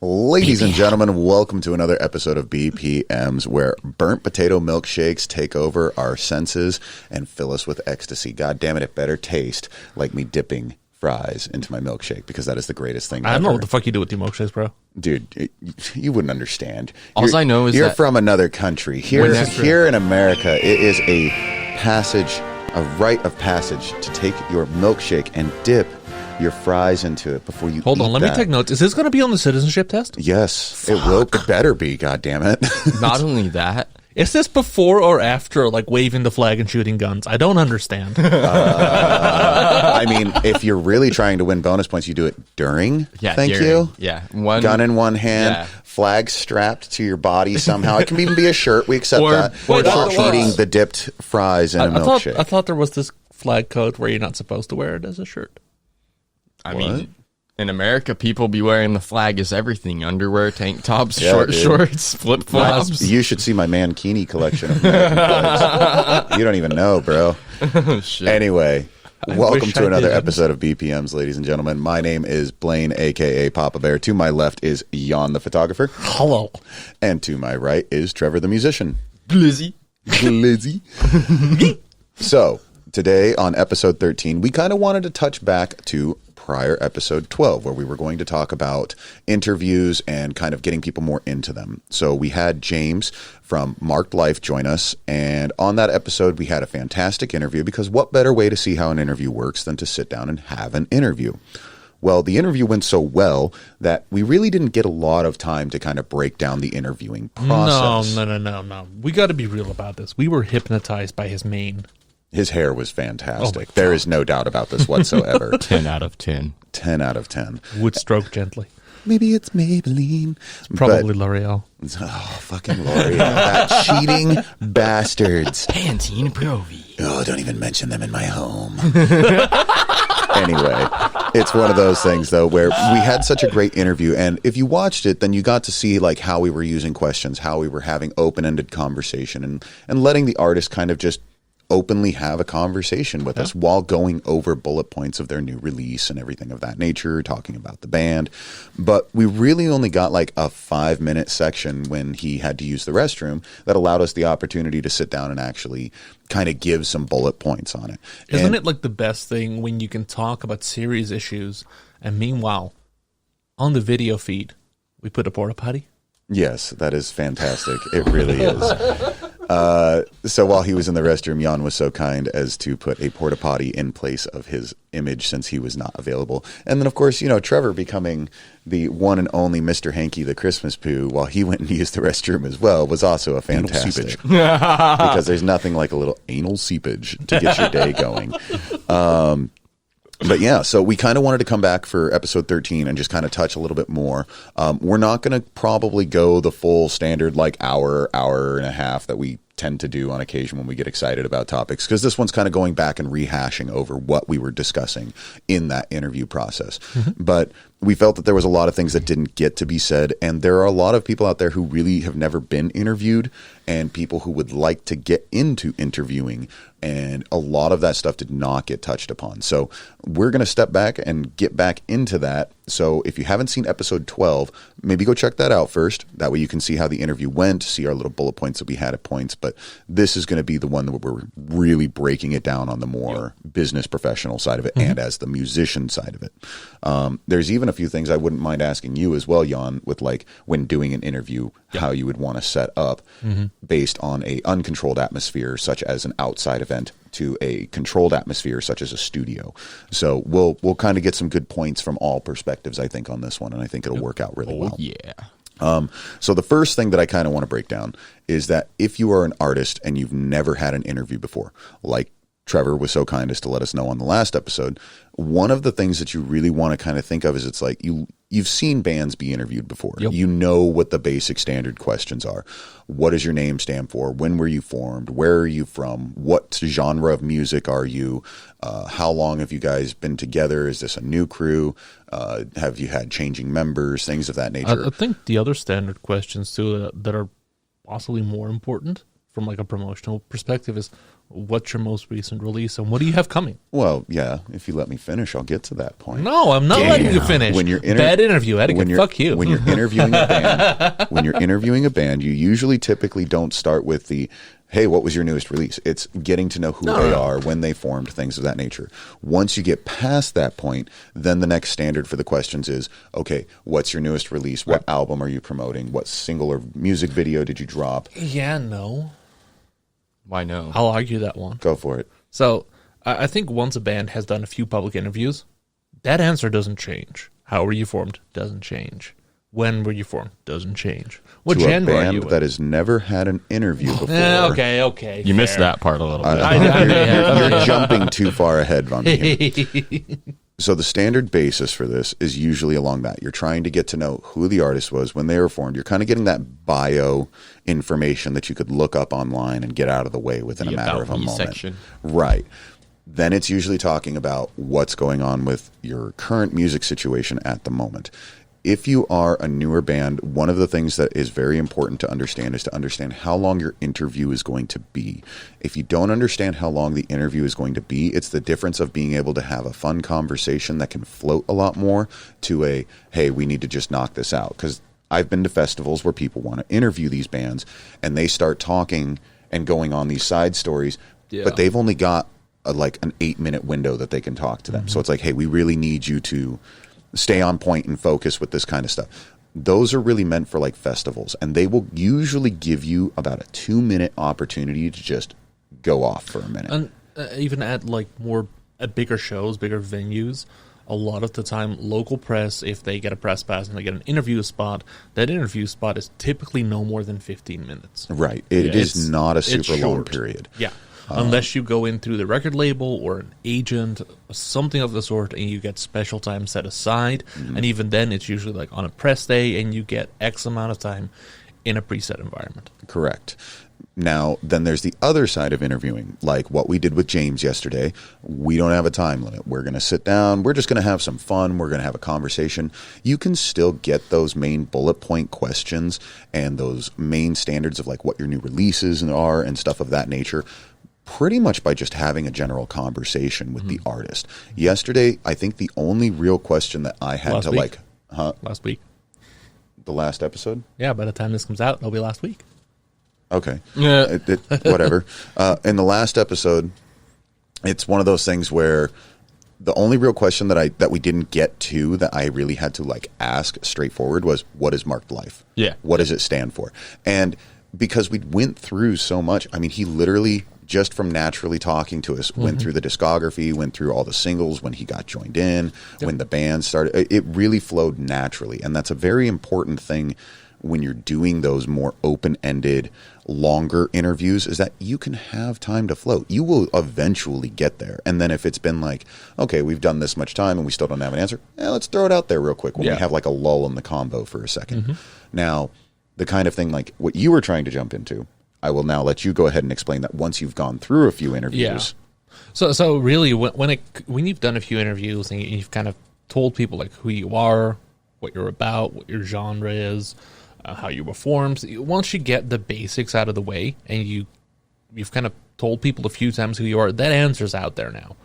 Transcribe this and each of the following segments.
Ladies and gentlemen, welcome to another episode of BPMs, where burnt potato milkshakes take over our senses and fill us with ecstasy. God damn it, it better taste like me dipping fries into my milkshake, because that is the greatest thing I don't ever. know what the fuck you do with your milkshakes, bro. Dude, you wouldn't understand. All I know is you're that from another country. Here in America, it is a rite of passage to take your milkshake and dip your fries into it before you Hold on, let me take notes. Is this going to be on the citizenship test? Yes, Fuck. It will. It better be, goddammit. Not only that. Is this before or after, like, waving the flag and shooting guns? I don't understand. I mean, if you're really trying to win bonus points, you do it during. Yeah, Thank you. Yeah. Gun in one hand, flag strapped to your body somehow. It can even be a shirt. We accept that. Or eating the dipped fries in a milkshake. I thought there was this flag code where you're not supposed to wear it as a shirt. I mean, in America, people be wearing the flag as everything. Underwear, tank tops, shorts, flip-flops. You should see my mankini collection of American flags. You don't even know, bro. Shit. Anyway, welcome to another episode of BPMs, ladies and gentlemen. My name is Blaine, a.k.a. Papa Bear. To my left is Jan, the photographer. Hello. And to my right is Trevor, the musician. Glizzy. So, today on episode 13, we kind of wanted to touch back to prior episode 12, where we were going to talk about interviews and kind of getting people more into them. So we had James from Marked Life join us, and on that episode we had a fantastic interview, because what better way to see how an interview works than to sit down and have an interview? Well, the interview went so well that we really didn't get a lot of time to kind of break down the interviewing process. No. We got to be real about this. We were hypnotized by his mane. His hair was fantastic. There is no doubt about this whatsoever. 10 out of 10. 10 out of 10. Would stroke gently. Maybe it's Maybelline. Probably L'Oreal. Oh, fucking L'Oreal. That cheating bastards. Pantene Pro-V. Oh, don't even mention them in my home. Anyway, it's one of those things, though, where we had such a great interview. And if you watched it, then you got to see like how we were using questions, how we were having open-ended conversation, and letting the artist kind of just openly have a conversation with us while going over bullet points of their new release and everything of that nature, talking about the band. But we really only got like a 5-minute section when he had to use the restroom that allowed us the opportunity to sit down and actually kind of give some bullet points on it. Isn't it like the best thing when you can talk about serious issues, and meanwhile, on the video feed, we put a porta potty? Yes, that is fantastic. It really is. So while he was in the restroom, Jan was so kind as to put a porta potty in place of his image, since he was not available. And then, of course, Trevor becoming the one and only Mr. Hanky the Christmas Poo while he went and used the restroom as well was also a fantastic. Because there's nothing like a little anal seepage to get your day going. But yeah, so we kind of wanted to come back for episode 13 and just kind of touch a little bit more. We're not going to probably go the full standard like hour and a half that we tend to do on occasion when we get excited about topics, because this one's kind of going back and rehashing over what we were discussing in that interview process. Mm-hmm. But we felt that there was a lot of things that didn't get to be said, and there are a lot of people out there who really have never been interviewed, and people who would like to get into interviewing, and a lot of that stuff did not get touched upon. So we're going to step back and get back into that. So if you haven't seen episode 12, maybe go check that out first. That way you can see how the interview went, see our little bullet points that we had at points. But this is going to be the one that we're really breaking it down on the more business professional side of it, and as the musician side of it. There's even a few things I wouldn't mind asking you as well, Jan, with like when doing an interview, how you would want to set up based on a uncontrolled atmosphere, such as an outside event, to a controlled atmosphere, such as a studio. So we'll kind of get some good points from all perspectives, I think, on this one, and I think it'll work out really well. Yeah. So the first thing that I kind of want to break down is that if you are an artist and you've never had an interview before, like Trevor was so kind as to let us know on the last episode, one of the things that you really want to kind of think of is it's like you've seen bands be interviewed before. Yep. You know what the basic standard questions are. What does your name stand for? When were you formed? Where are you from? What genre of music are you? How long have you guys been together? Is this a new crew? Have you had changing members? Things of that nature. I think the other standard questions too that are possibly more important from like a promotional perspective is, what's your most recent release and what do you have coming? Well, yeah, if you let me finish, I'll get to that point. No, I'm not letting you finish. When you're Bad interview etiquette. Fuck you. When you're interviewing a band, you usually typically don't start with the, hey, what was your newest release? It's getting to know who they are, when they formed, things of that nature. Once you get past that point, then the next standard for the questions is, okay, what's your newest release? What album are you promoting? What single or music video did you drop? Yeah, no. Why no? I'll argue that one. Go for it. So I think once a band has done a few public interviews, that answer doesn't change. How were you formed? Doesn't change. When were you formed? Doesn't change. What to genre a are you band that has never had an interview before. Okay. You missed that part a little bit. You're jumping too far ahead on me here. So the standard basis for this is usually along that. You're trying to get to know who the artist was, when they were formed. You're kind of getting that bio information that you could look up online and get out of the way within a matter of a moment. Section. Right. Then it's usually talking about what's going on with your current music situation at the moment. If you are a newer band, one of the things that is very important to understand is to understand how long your interview is going to be. If you don't understand how long the interview is going to be, it's the difference of being able to have a fun conversation that can float a lot more to a, hey, we need to just knock this out. Because I've been to festivals where people want to interview these bands and they start talking and going on these side stories, but they've only got like an 8-minute window that they can talk to them. Mm-hmm. So it's like, hey, we really need you to stay on point and focus with this kind of stuff. Those are really meant for like festivals, and they will usually give you about a 2-minute opportunity to just go off for a minute. And even at like at bigger shows, bigger venues, a lot of the time local press, if they get a press pass and they get an interview spot, that interview spot is typically no more than 15 minutes. Right. It is not a super long period. Yeah. Unless you go in through the record label or an agent, something of the sort, and you get special time set aside. Mm-hmm. And even then, it's usually like on a press day, and you get X amount of time in a preset environment. Correct. Now, then there's the other side of interviewing, like what we did with James yesterday. We don't have a time limit. We're going to sit down. We're just going to have some fun. We're going to have a conversation. You can still get those main bullet point questions and those main standards of like what your new releases are and stuff of that nature pretty much by just having a general conversation with the artist. Yesterday, I think the only real question that I had Last week. The last episode? Yeah, by the time this comes out, it'll be last week. Okay. Yeah. Whatever. In the last episode, it's one of those things where the only real question that we didn't get to that I really had to like ask straightforward was, what is Marked Life? Yeah. What does it stand for? And because we went through so much, I mean, he literally just from naturally talking to us, went through the discography, went through all the singles when he got joined in, when the band started. It really flowed naturally. And that's a very important thing when you're doing those more open-ended, longer interviews, is that you can have time to float. You will eventually get there. And then if it's been like, okay, we've done this much time and we still don't have an answer, let's throw it out there real quick when we have like a lull in the convo for a second. Now, the kind of thing like what you were trying to jump into, I will now let you go ahead and explain that once you've gone through a few interviews. Yeah. So really, when you've done a few interviews and you've kind of told people like who you are, what you're about, what your genre is, how you perform, once you get the basics out of the way and you've kind of told people a few times who you are, that answer's out there now.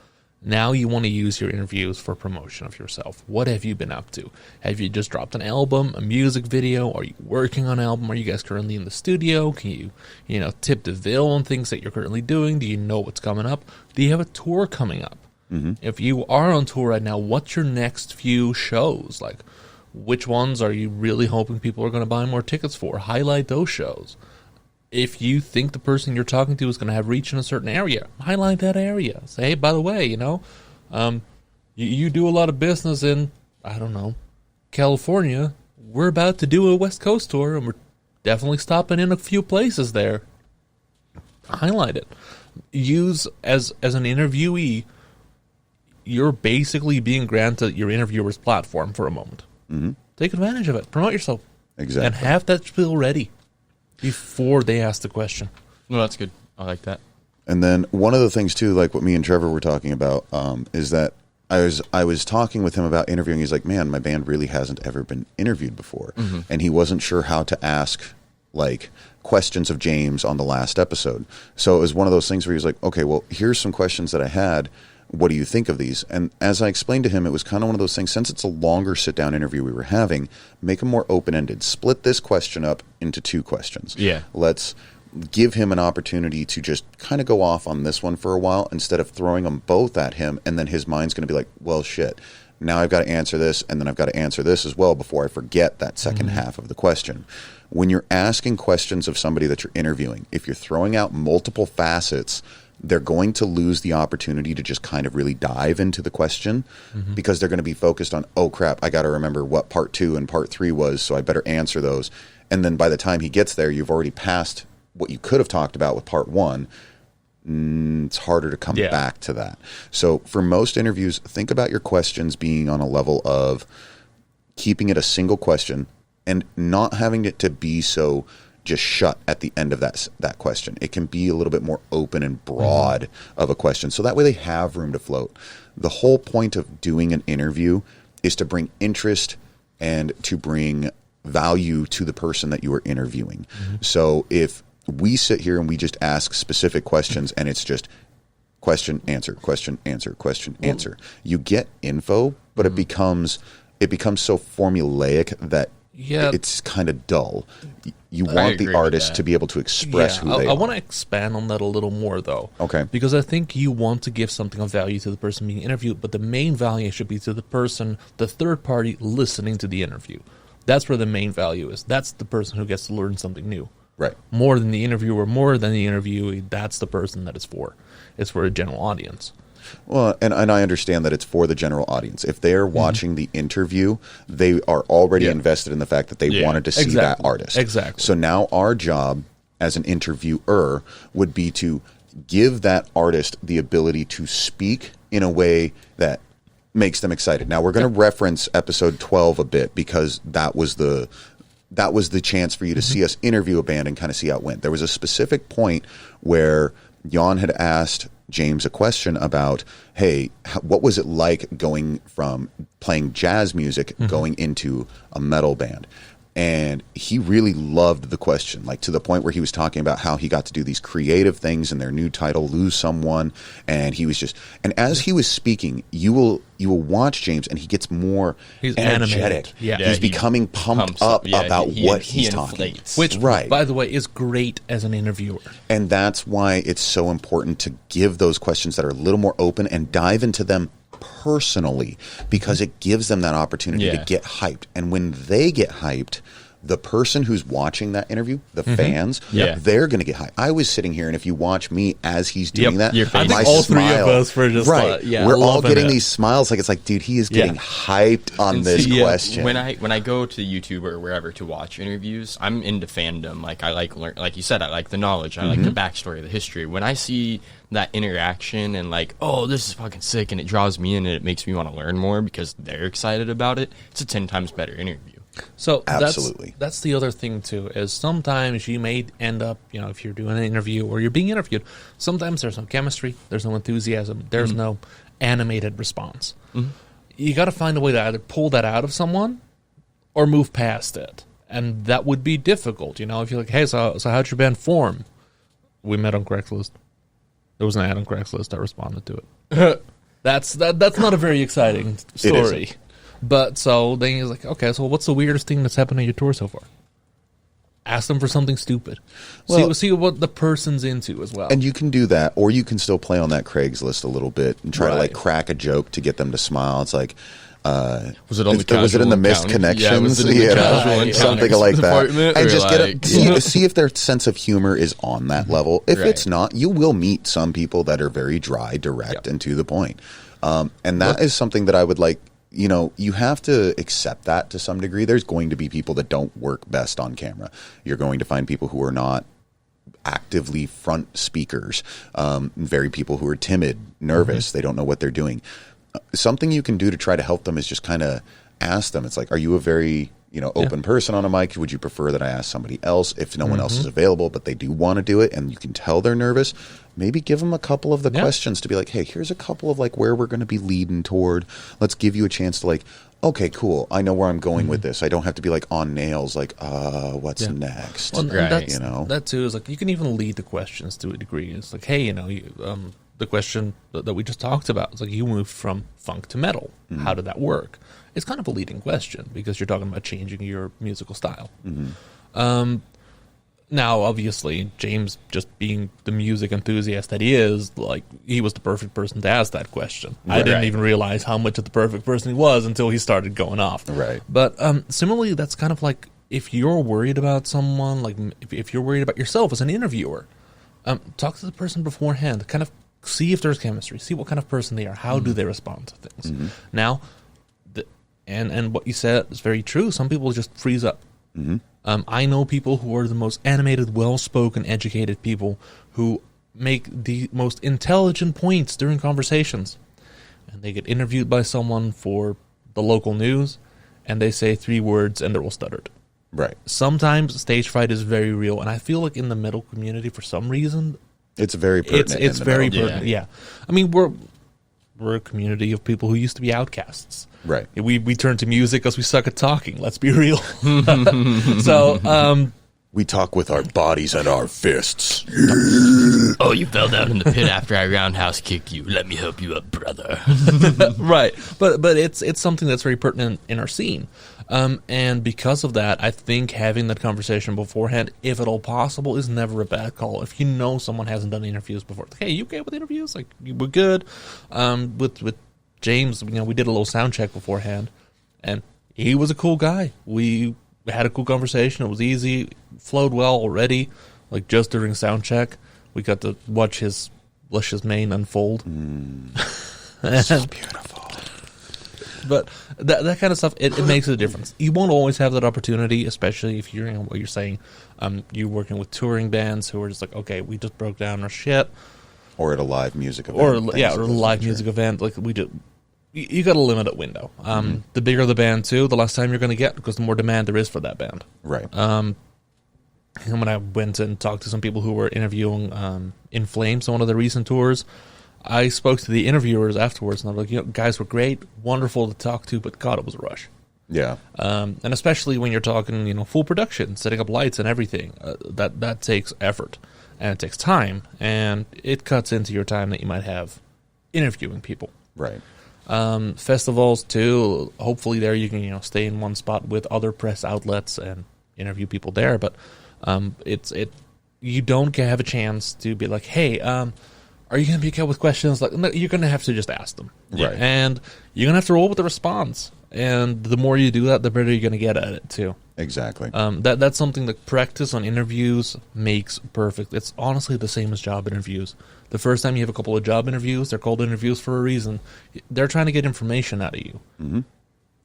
Now you want to use your interviews for promotion of yourself. What have you been up to? Have you just dropped an album, a music video? Are you working on an album? Are you guys currently in the studio? Can you tip the veil on things that you're currently doing? Do you know what's coming up? Do you have a tour coming up? If you are on tour right now, what's your next few shows? Like, which ones are you really hoping people are going to buy more tickets for? Highlight those shows. If you think the person you're talking to is going to have reach in a certain area, highlight that area. Say, hey, by the way, you do a lot of business in, I don't know, California. We're about to do a West Coast tour, and we're definitely stopping in a few places there. Highlight it. Use, as an interviewee, you're basically being granted your interviewer's platform for a moment. Take advantage of it. Promote yourself. Exactly. And have that spiel ready before they ask the question. No, that's good. I like that. And then one of the things too, like what me and Trevor were talking about, is that I was talking with him about interviewing. He's like, man, my band really hasn't ever been interviewed before. And he wasn't sure how to ask like questions of James on the last episode. So it was one of those things where he was like, okay, well, here's some questions that I had. What do you think of these? And as I explained to him, it was kind of one of those things, since it's a longer sit-down interview we were having, make them more open-ended. Split this question up into 2 questions. Yeah. Let's give him an opportunity to just kind of go off on this one for a while instead of throwing them both at him, and then his mind's going to be like, well, shit, now I've got to answer this, and then I've got to answer this as well before I forget that second half of the question. When you're asking questions of somebody that you're interviewing, if you're throwing out multiple facets, they're going to lose the opportunity to just kind of really dive into the question because they're going to be focused on, oh, crap, I got to remember what part 2 and part 3 was, so I better answer those. And then by the time he gets there, you've already passed what you could have talked about with part 1. It's harder to come back to that. So for most interviews, think about your questions being on a level of keeping it a single question and not having it to be so just shut at the end of that question. It can be a little bit more open and broad of a question. So that way they have room to float. The whole point of doing an interview is to bring interest and to bring value to the person that you are interviewing. So if we sit here and we just ask specific questions and it's just question, answer, question, answer, question, answer, you get info, but it becomes so formulaic that it's kind of dull. You want the artist to be able to express who they are. I want to expand on that a little more, though. Okay. Because I think you want to give something of value to the person being interviewed, but the main value should be to the person, the third party listening to the interview. That's where the main value is. That's the person who gets to learn something new. Right. More than the interviewer, more than the interviewee, that's the person that it's for. It's for a general audience. Well, and I understand that it's for the general audience. If they're watching the interview, they are already invested in the fact that they wanted to see that artist. Exactly. So now our job as an interviewer would be to give that artist the ability to speak in a way that makes them excited. Now, we're going to reference episode 12 a bit because that was the chance for you to see us interview a band and kind of see how it went. There was a specific point where Jan had asked James a question about, hey, what was it like going from playing jazz music going into a metal band? And he really loved the question, like to the point where he was talking about how he got to do these creative things in their new title, Lose Someone. And he was just, and as he was speaking, you will watch James and he gets more energetic. He's becoming pumped up about what he's talking. Which, by the way, is great as an interviewer. And that's why it's so important to give those questions that are a little more open and dive into them personally, because it gives them that opportunity to get hyped. And when they get hyped, the person who's watching that interview, the fans, they're going to get hyped. I was sitting here, and if you watch me as he's doing that, I think all three of us were just we're all getting these smiles. Like it's like, dude, he is getting hyped on this question. When I go to YouTube or wherever to watch interviews, I'm into fandom. Like I like like you said, I like the knowledge. I like the backstory, the history. When I see that interaction and like, oh, this is fucking sick, and it draws me in and it makes me want to learn more because they're excited about it, it's a 10 times better interview. So absolutely, that's the other thing too, is sometimes you may end up, if you're doing an interview or you're being interviewed, sometimes there's no chemistry, there's no enthusiasm, there's no animated response. You got to find a way to either pull that out of someone or move past it, and that would be difficult. If you're like, hey, so how'd your band form? We met on Craigslist. There was an ad on Craigslist. I responded to it. That's not a very exciting story. But so then he's like, okay, so what's the weirdest thing that's happened on your tour so far? Ask them for something stupid. Well, see what the person's into as well. And you can do that, or you can still play on that Craigslist a little bit and try to like crack a joke to get them to smile. It's like, was it in the missed connections? Something like that. And just get see if their sense of humor is on that level. If it's not, you will meet some people that are very dry, direct, and to the point. And that is something that I would like. You have to accept that to some degree. There's going to be people that don't work best on camera. You're going to find people who are not actively front speakers, very people who are timid, nervous. They don't know what they're doing. Something you can do to try to help them is just kind of ask them. It's like, are you a very open person on a mic? Would you prefer that I ask somebody else if no one else is available, but they do want to do it and you can tell they're nervous? Maybe give them a couple of the questions to be like, hey, here's a couple of like where we're going to be leading toward. Let's give you a chance to like, okay, cool. I know where I'm going with this. I don't have to be like on nails, like, what's next? Well, right. That too is like, you can even lead the questions to a degree. It's like, hey, the question that we just talked about, it's like you moved from funk to metal. How did that work? It's kind of a leading question because you're talking about changing your musical style. Now, obviously, James, just being the music enthusiast that he is, like, he was the perfect person to ask that question. I didn't even realize how much of the perfect person he was until he started going off. Right. But similarly, that's kind of like if you're worried about someone, like if you're worried about yourself as an interviewer, talk to the person beforehand. Kind of see if there's chemistry. See what kind of person they are. How do they respond to things? Now, and what you said is very true. Some people just freeze up. I know people who are the most animated, well-spoken, educated people who make the most intelligent points during conversations. And they get interviewed by someone for the local news, and they say 3 words, and they're all stuttered. Right. Sometimes stage fright is very real, and I feel like in the metal community, for some reason, it's very pertinent. It's very pertinent. Yeah. I mean, we're a community of people who used to be outcasts. Right. We turn to music because we suck at talking. Let's be real. So we talk with our bodies and our fists. Oh, you fell down in the pit after I roundhouse kicked you. Let me help you up, brother. Right. But it's something that's very pertinent in our scene. And because of that, I think having that conversation beforehand, if at all possible, is never a bad call. If you know someone hasn't done interviews before, like, hey, you okay with interviews? Like, we're good. With James, we did a little sound check beforehand, and he was a cool guy. We had a cool conversation. It was easy, flowed well already. Like, just during sound check, we got to watch his luscious mane unfold. So beautiful. But that kind of stuff, it makes a difference. You won't always have that opportunity, especially if you're, what you're saying, you're working with touring bands who are just like, okay, we just broke down our shit. Or at a live music event. Or a live music event. Like, you got a limited window. The bigger the band, too, the less time you're going to get, because the more demand there is for that band. Right. And when I went and talked to some people who were interviewing In Flames on one of the recent tours, I spoke to the interviewers afterwards, and I was like, guys were great, wonderful to talk to, but God, it was a rush. Yeah. And especially when you're talking, full production, setting up lights and everything, that takes effort, and it takes time, and it cuts into your time that you might have interviewing people. Right. Festivals too. Hopefully, there you can stay in one spot with other press outlets and interview people there. But you don't have a chance to be like, hey, are you going to pick up with questions? Like, no, you're going to have to just ask them, right? And you're going to have to roll with the response. And the more you do that, the better you're going to get at it too. Exactly. That's something that practice on interviews makes perfect. It's honestly the same as job interviews. The first time you have a couple of job interviews, they're called interviews for a reason. They're trying to get information out of you. Mm-hmm.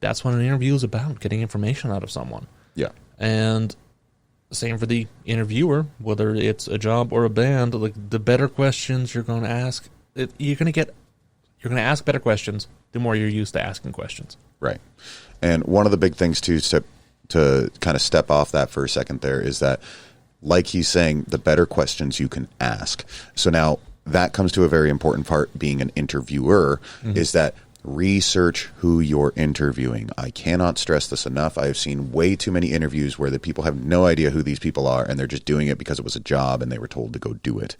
That's what an interview is about, getting information out of someone. Yeah. And same for the interviewer, whether it's a job or a band. Like, the better questions you're going to ask, you're going to ask better questions the more you're used to asking questions. Right. And one of the big things too, to kind of step off that for a second there, is that, like he's saying, the better questions you can ask. So now that comes to a very important part, being an interviewer, is that research who you're interviewing. I cannot stress this enough. I have seen way too many interviews where the people have no idea who these people are, and they're just doing it because it was a job and they were told to go do it.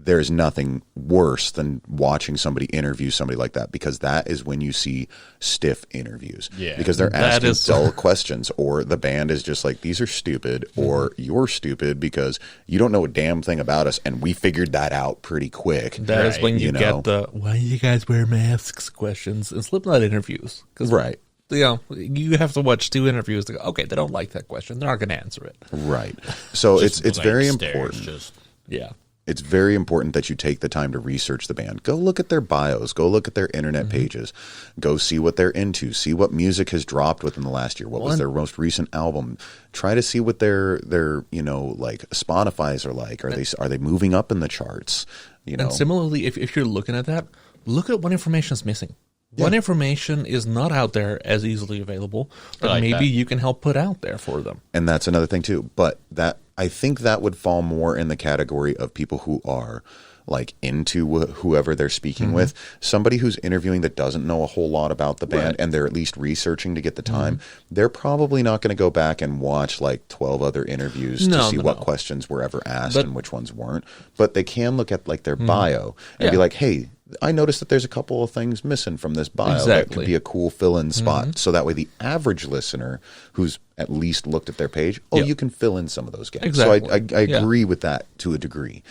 There's nothing worse than watching somebody interview somebody like that, because that is when you see stiff interviews. Yeah, because they're asking dull questions, or the band is just like, these are stupid, or you're stupid because you don't know a damn thing about us, and we figured that out pretty quick. That is when you get the, why do you guys wear masks questions in Slipknot interviews. Right. You have to watch 2 interviews to go, okay, they don't like that question. They're not going to answer it. Right. So it's very important. Yeah. It's very important that you take the time to research the band. Go look at their bios. Go look at their internet pages. Go see what they're into. See what music has dropped within the last year. What was their most recent album? Try to see what their like Spotify's are like. Are they moving up in the charts? And similarly, if you're looking at that, look at what information is missing. what information is not out there as easily available that like maybe that. you can help put out there for them. And that's another thing too. But that, I think that would fall more in the category of people who are like into whoever they're speaking with. Somebody who's interviewing that doesn't know a whole lot about the band and they're at least researching to get the time, they're probably not going to go back and watch like 12 other interviews to see what questions were ever asked and which ones weren't. But they can look at like their bio and be like, hey, I noticed that there's a couple of things missing from this bio that could be a cool fill-in spot. So that way the average listener who's at least looked at their page, you can fill in some of those gaps. Exactly. So I agree with that to a degree.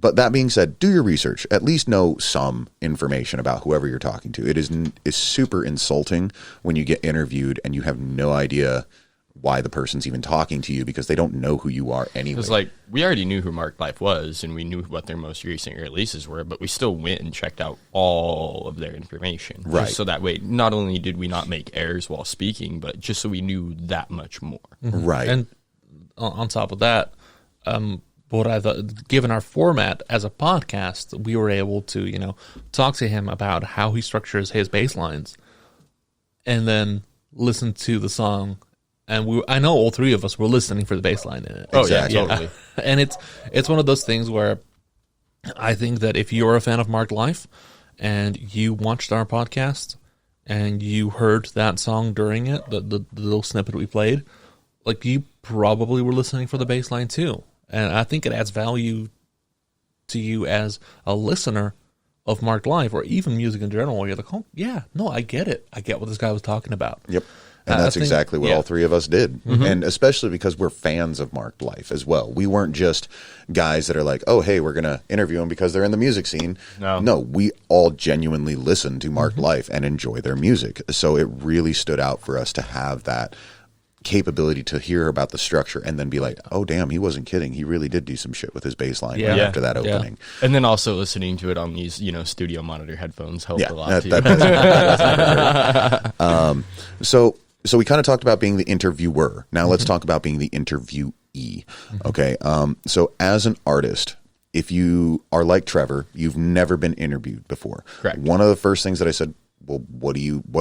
But that being said, do your research. At least know some information about whoever you're talking to. It is super insulting when you get interviewed and you have no idea why the person's even talking to you because they don't know who you are anyway. Because, like, we already knew who Mark Life was, and we knew what their most recent releases were, but we still went and checked out all of their information. Right. Just so that way, not only did we not make errors while speaking, but just so we that much more. Right. And on top of that, what I thought, given our format as a podcast, we were able to, talk to him about how he structures his bass lines and then listen to the song. And I know all three of us were listening for the bass line in it. Oh, Exactly. yeah, totally. And it's one of those things where I think that if you're a fan of Mark Life and you watched our podcast and you heard that song during it, the little snippet we played, like you probably were listening for the bass line too. And I think it adds value to you as a listener of Mark Life or even music in general, where you're like, oh, yeah, no, I get it. I get what this guy was talking about. Yep. And that's exactly what all three of us did. And especially because we're fans of Mark Life as well. We weren't just guys that are like, oh, hey, we're going to interview them because they're in the music scene. No, we all genuinely listen to Mark Life and enjoy their music. So it really stood out for us to have that capability to hear about the structure and then be like, oh, damn, he wasn't kidding. He really did do some shit with his bass line right after that opening. And then also listening to it on these, studio monitor headphones helped a lot too. So we kind of talked about being the interviewer. Now let's talk about being the interviewee. Okay. So as an artist, if you are like Trevor, you've never been interviewed before. Correct. One of the first things that I said, well, what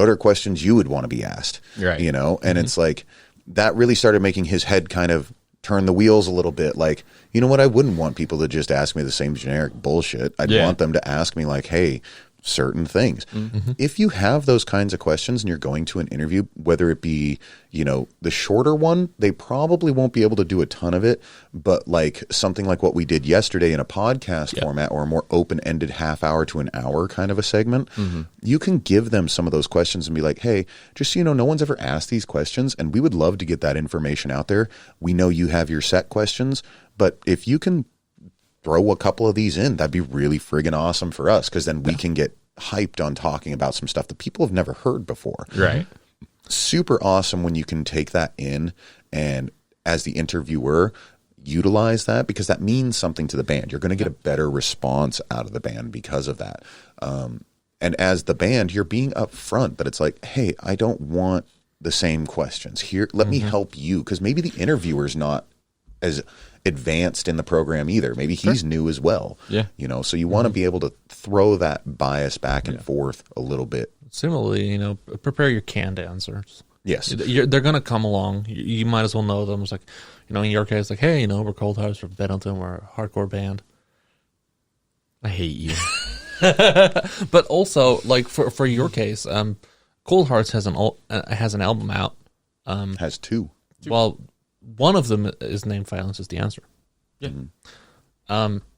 are questions you would want to be asked? Right. And it's like, that really started making his head kind of turn the wheels a little bit. Like, you know what? I wouldn't want people to just ask me the same generic bullshit. I'd want them to ask me like, hey, certain things. If you have those kinds of questions and you're going to an interview, whether it be, the shorter one, they probably won't be able to do a ton of it, but like something like what we did yesterday in a podcast format or a more open-ended half hour to an hour kind of a segment, you can give them some of those questions and be like, hey, just so you know, no one's ever asked these questions and we would love to get that information out there. We know you have your set questions, but if you can throw a couple of these in, that'd be really friggin' awesome for us, because then we can get hyped on talking about some stuff that people have never heard before. Right. Super awesome when you can take that in and as the interviewer utilize that, because that means something to the band. You're going to get a better response out of the band because of that. And as the band, you're being upfront that it's like, hey, I don't want the same questions here. Let me help you, because maybe the interviewer's not as advanced in the program either. Maybe he's new as well. Yeah. So you want to be able to throw that bias back and forth a little bit. Similarly, prepare your canned answers. Yes. They're going to come along. You might as well know them. It's like, in your case, like, hey, we're Cold Hearts from Bennington. We're a hardcore band. I hate you. But also, like, for your case, Cold Hearts has an album out. Has two. Well, one of them is named Violence is the Answer. Yeah.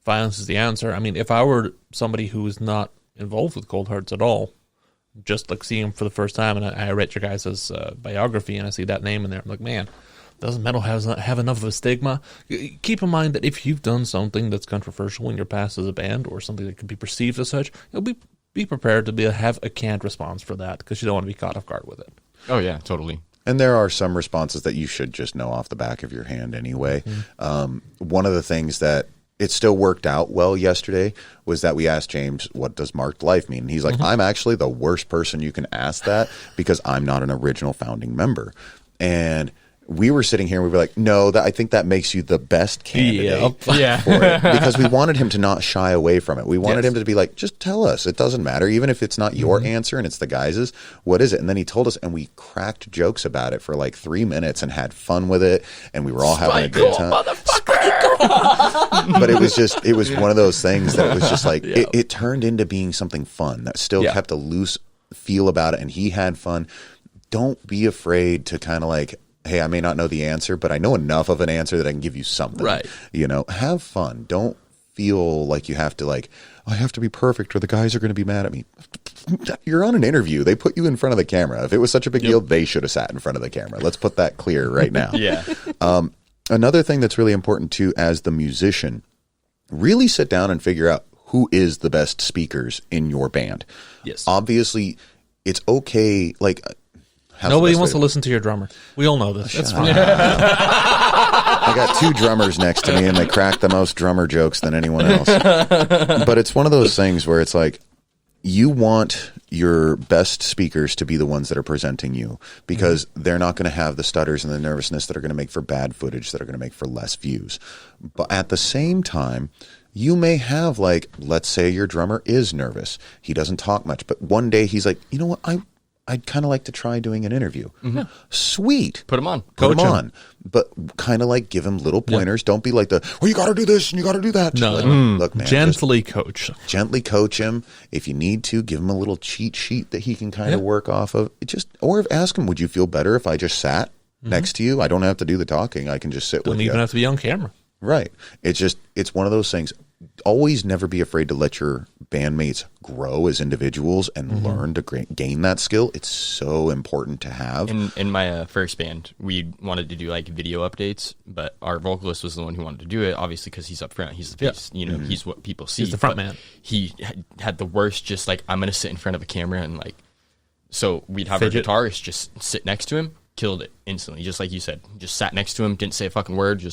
Violence is the Answer. I mean, if I were somebody who is not involved with Cold Hearts at all, just like seeing them for the first time, and I read your guys' biography and I see that name in there, I'm like, man, doesn't metal have enough of a stigma? Keep in mind that if you've done something that's controversial in your past as a band, or something that could be perceived as such, you'll be prepared to have a canned response for that, because you don't want to be caught off guard with it. Oh, yeah, totally. And there are some responses that you should just know off the back of your hand anyway. One of the things that it still worked out well yesterday was that we asked James, what does marked life mean? And he's like, I'm actually the worst person you can ask that, because I'm not an original founding member. And we were sitting here and we were like, no, I think that makes you the best candidate Yeah. for it. Because we wanted him to not shy away from it. We wanted him to be like, just tell us. It doesn't matter. Even if it's not your answer and it's the guys's, what is it? And then he told us, and we cracked jokes about it for like 3 minutes and had fun with it. And we were all having a good time. But it was one of those things that it was just like, it turned into being something fun that still kept a loose feel about it. And he had fun. Don't be afraid to kind of like, hey, I may not know the answer, but I know enough of an answer that I can give you something. Right. You know, have fun. Don't feel like you have to like, I have to be perfect or the guys are going to be mad at me. You're on an interview. They put you in front of the camera. If it was such a big deal, they should have sat in front of the camera. Let's put that clear right now. Another thing that's really important too, as the musician, really sit down and figure out who is the best speakers in your band. Yes. Obviously, it's okay. Like, nobody wants to listen to your drummer. We all know this. That's fine. I got 2 drummers next to me, and they crack the most drummer jokes than anyone else. But it's one of those things where it's like, you want your best speakers to be the ones that are presenting you, because they're not going to have the stutters and the nervousness that are going to make for bad footage, that are going to make for less views. But at the same time, you may have, like, let's say your drummer is nervous. He doesn't talk much, but one day he's like, you know what, I'd kind of like to try doing an interview. Sweet. Put him on. Put him on. But kind of like give him little pointers. Don't be like well, you got to do this and you got to do that. No. Like, look, man. Gently coach. Gently coach him. If you need to, give him a little cheat sheet that he can kind of work off of. Or ask him, would you feel better if I just sat next to you? I don't have to do the talking. I can just sit with you. Don't even have to be on camera. Right. It's one of those things. Always never be afraid to let your bandmates grow as individuals and learn to gain that skill. It's so important to have. In my first band, we wanted to do like video updates, but our vocalist was the one who wanted to do it, obviously because he's up front. He's the face, he's what people see. He's the front man. He had the worst, just like, I'm going to sit in front of a camera and like, so we'd have Fidget. our guitarist just sit next to him, killed it instantly, just like you said. Just sat next to him, didn't say a fucking word,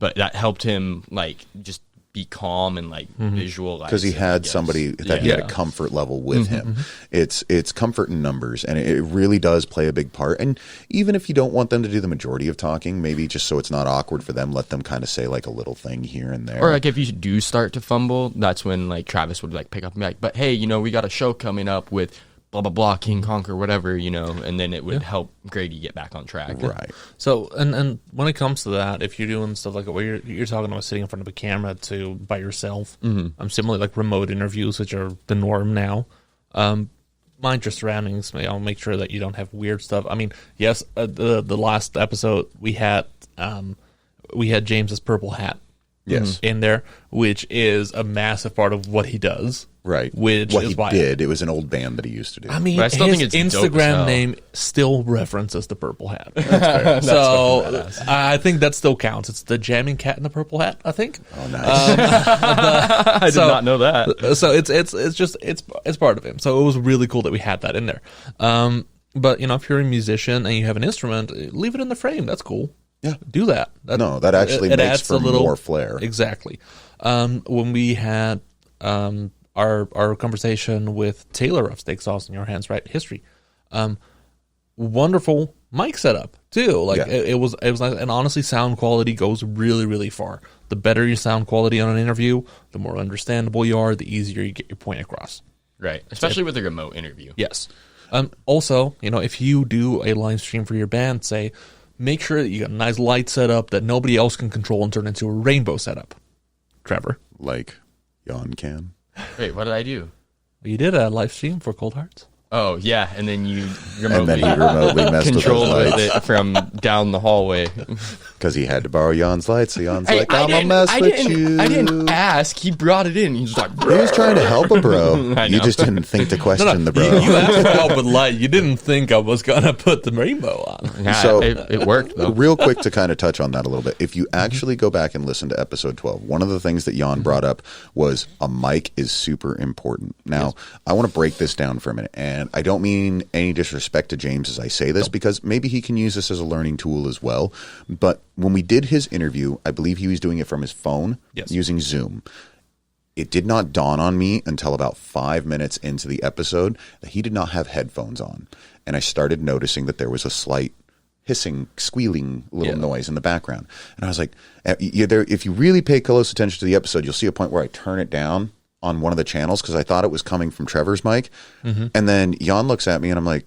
but that helped him like just be calm and like visualize, because he had somebody that he had a comfort level with him. It's comfort in numbers, and it really does play a big part. And even if you don't want them to do the majority of talking, maybe just so it's not awkward for them, let them kind of say like a little thing here and there. Or like if you do start to fumble, that's when like Travis would like pick up and be like, but hey, we got a show coming up with blah blah blah, King Conquer, whatever, and then it would help Grady get back on track. Right. So and when it comes to that, if you're doing stuff like where you're talking about sitting in front of a camera by yourself, similarly like remote interviews, which are the norm now. Mind your surroundings. I'll make sure that you don't have weird stuff. I mean, yes, the last episode we had James's purple hat. Yes. In there, which is a massive part of what he does. Right. Which what is he why did. It was an old band that he used to do. I mean, But I still his think it's dope as Instagram hell. name still references the purple hat. So I think that still counts. It's the jamming cat in the purple hat, I think. Oh, nice. I did not know that. So it's part of him. So it was really cool that we had that in there. But if you're a musician and you have an instrument, leave it in the frame. That's cool. Yeah. Do that. That actually it makes adds for a little more flair. Exactly. When we had our conversation with Taylor of Steak Sauce in Your Hands, right? History. Wonderful mic setup too. Like it was nice, and honestly, sound quality goes really, really far. The better your sound quality on an interview, the more understandable you are, the easier you get your point across. Right. Especially with a remote interview. Yes. Also, if you do a live stream for your band, say, make sure that you got a nice light setup that nobody else can control and turn into a rainbow setup. Trevor. Like Jan can. Wait, what did I do? You did a live stream for Cold Hearts. Oh, yeah, and then you And then he remotely messed controlled with those with lights it from down the hallway. because he had to borrow Jan's lights. So Jan's like, I I'm going to mess with you. I didn't ask. He brought it in. He's like, He was trying to help a bro. I You know. just didn't think to question the bro. You asked for help with light. You didn't think I was going to put the rainbow on. yeah, So- it worked, though. Real quick to kind of touch on that a little bit. If you actually go back and listen to episode 12, one of the things that Jan brought up was a mic is super important. Now, I want to break this down for a minute, and I don't mean any disrespect to James as I say this, because maybe he can use this as a learning tool as well. But when we did his interview, I believe he was doing it from his phone using Zoom. It did not dawn on me until about 5 minutes into the episode that he did not have headphones on. And I started noticing that there was a slight hissing, squealing little noise in the background. And I was like, if you really pay close attention to the episode, you'll see a point where I turn it down on one of the channels because I thought it was coming from Trevor's mic. And then Jan looks at me and I'm like,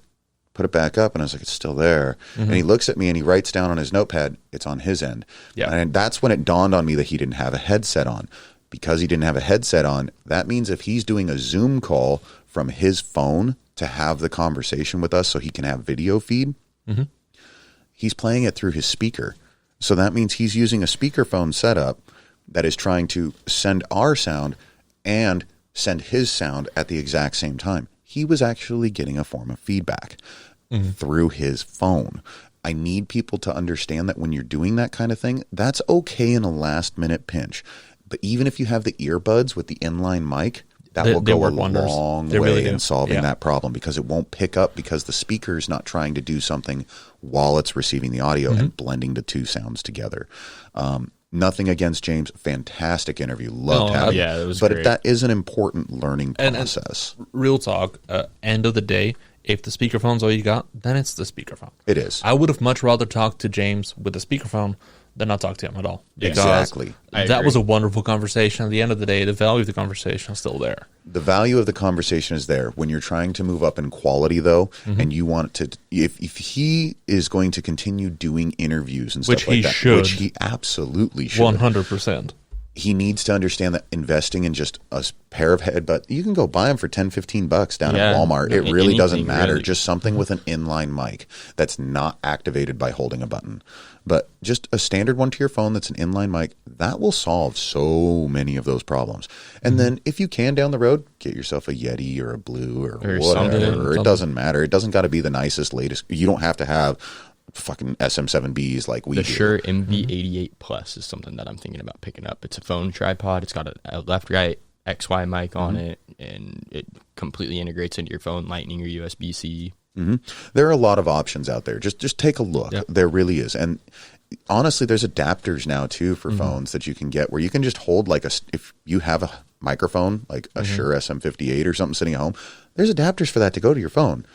put it back up. And I was like, it's still there. And he looks at me and he writes down on his notepad, it's on his end. And that's when it dawned on me that he didn't have a headset on. Because he didn't have a headset on, that means if he's doing a Zoom call from his phone to have the conversation with us so he can have video feed, he's playing it through his speaker. So that means he's using a speakerphone setup that is trying to send our sound and send his sound at the exact same time. He was actually getting a form of feedback through his phone. I need people to understand that when you're doing that kind of thing, that's okay in a last minute pinch. But even if you have the earbuds with the inline mic, that will go a long way in solving that problem because it won't pick up because the speaker is not trying to do something while it's receiving the audio and blending the two sounds together. Nothing against James. Fantastic interview. Loved having him. Yeah, it was But great. that is an important learning process. And real talk, end of the day, if the speakerphone's all you got, then it's the speakerphone. It is. I would have much rather talked to James with the speakerphone than not talk to him at all. Exactly. That was a wonderful conversation. At the end of the day, the value of the conversation is still there. The value of the conversation is there. When you're trying to move up in quality, though, and you want to, if he is going to continue doing interviews and stuff like that, which he absolutely should, 100%. He needs to understand that investing in just a pair of headbutt, you can go buy them for $10-15 down at Walmart. It really doesn't matter. Really. Just something with an inline mic that's not activated by holding a button. But just a standard one to your phone that's an inline mic, that will solve so many of those problems. And then if you can down the road, get yourself a Yeti or a Blue or whatever. Something. It doesn't matter. It doesn't got to be the nicest, latest. You don't have to have fucking SM7Bs like we do. The Shure MV88 Plus is something that I'm thinking about picking up. It's a phone tripod. It's got a left-right XY mic on it, and it completely integrates into your phone, Lightning or USB-C. There are a lot of options out there. Just take a look. Yep. There really is. And honestly, there's adapters now too for phones that you can get where you can just hold if you have a microphone like a Shure SM58 or something sitting at home, there's adapters for that to go to your phone.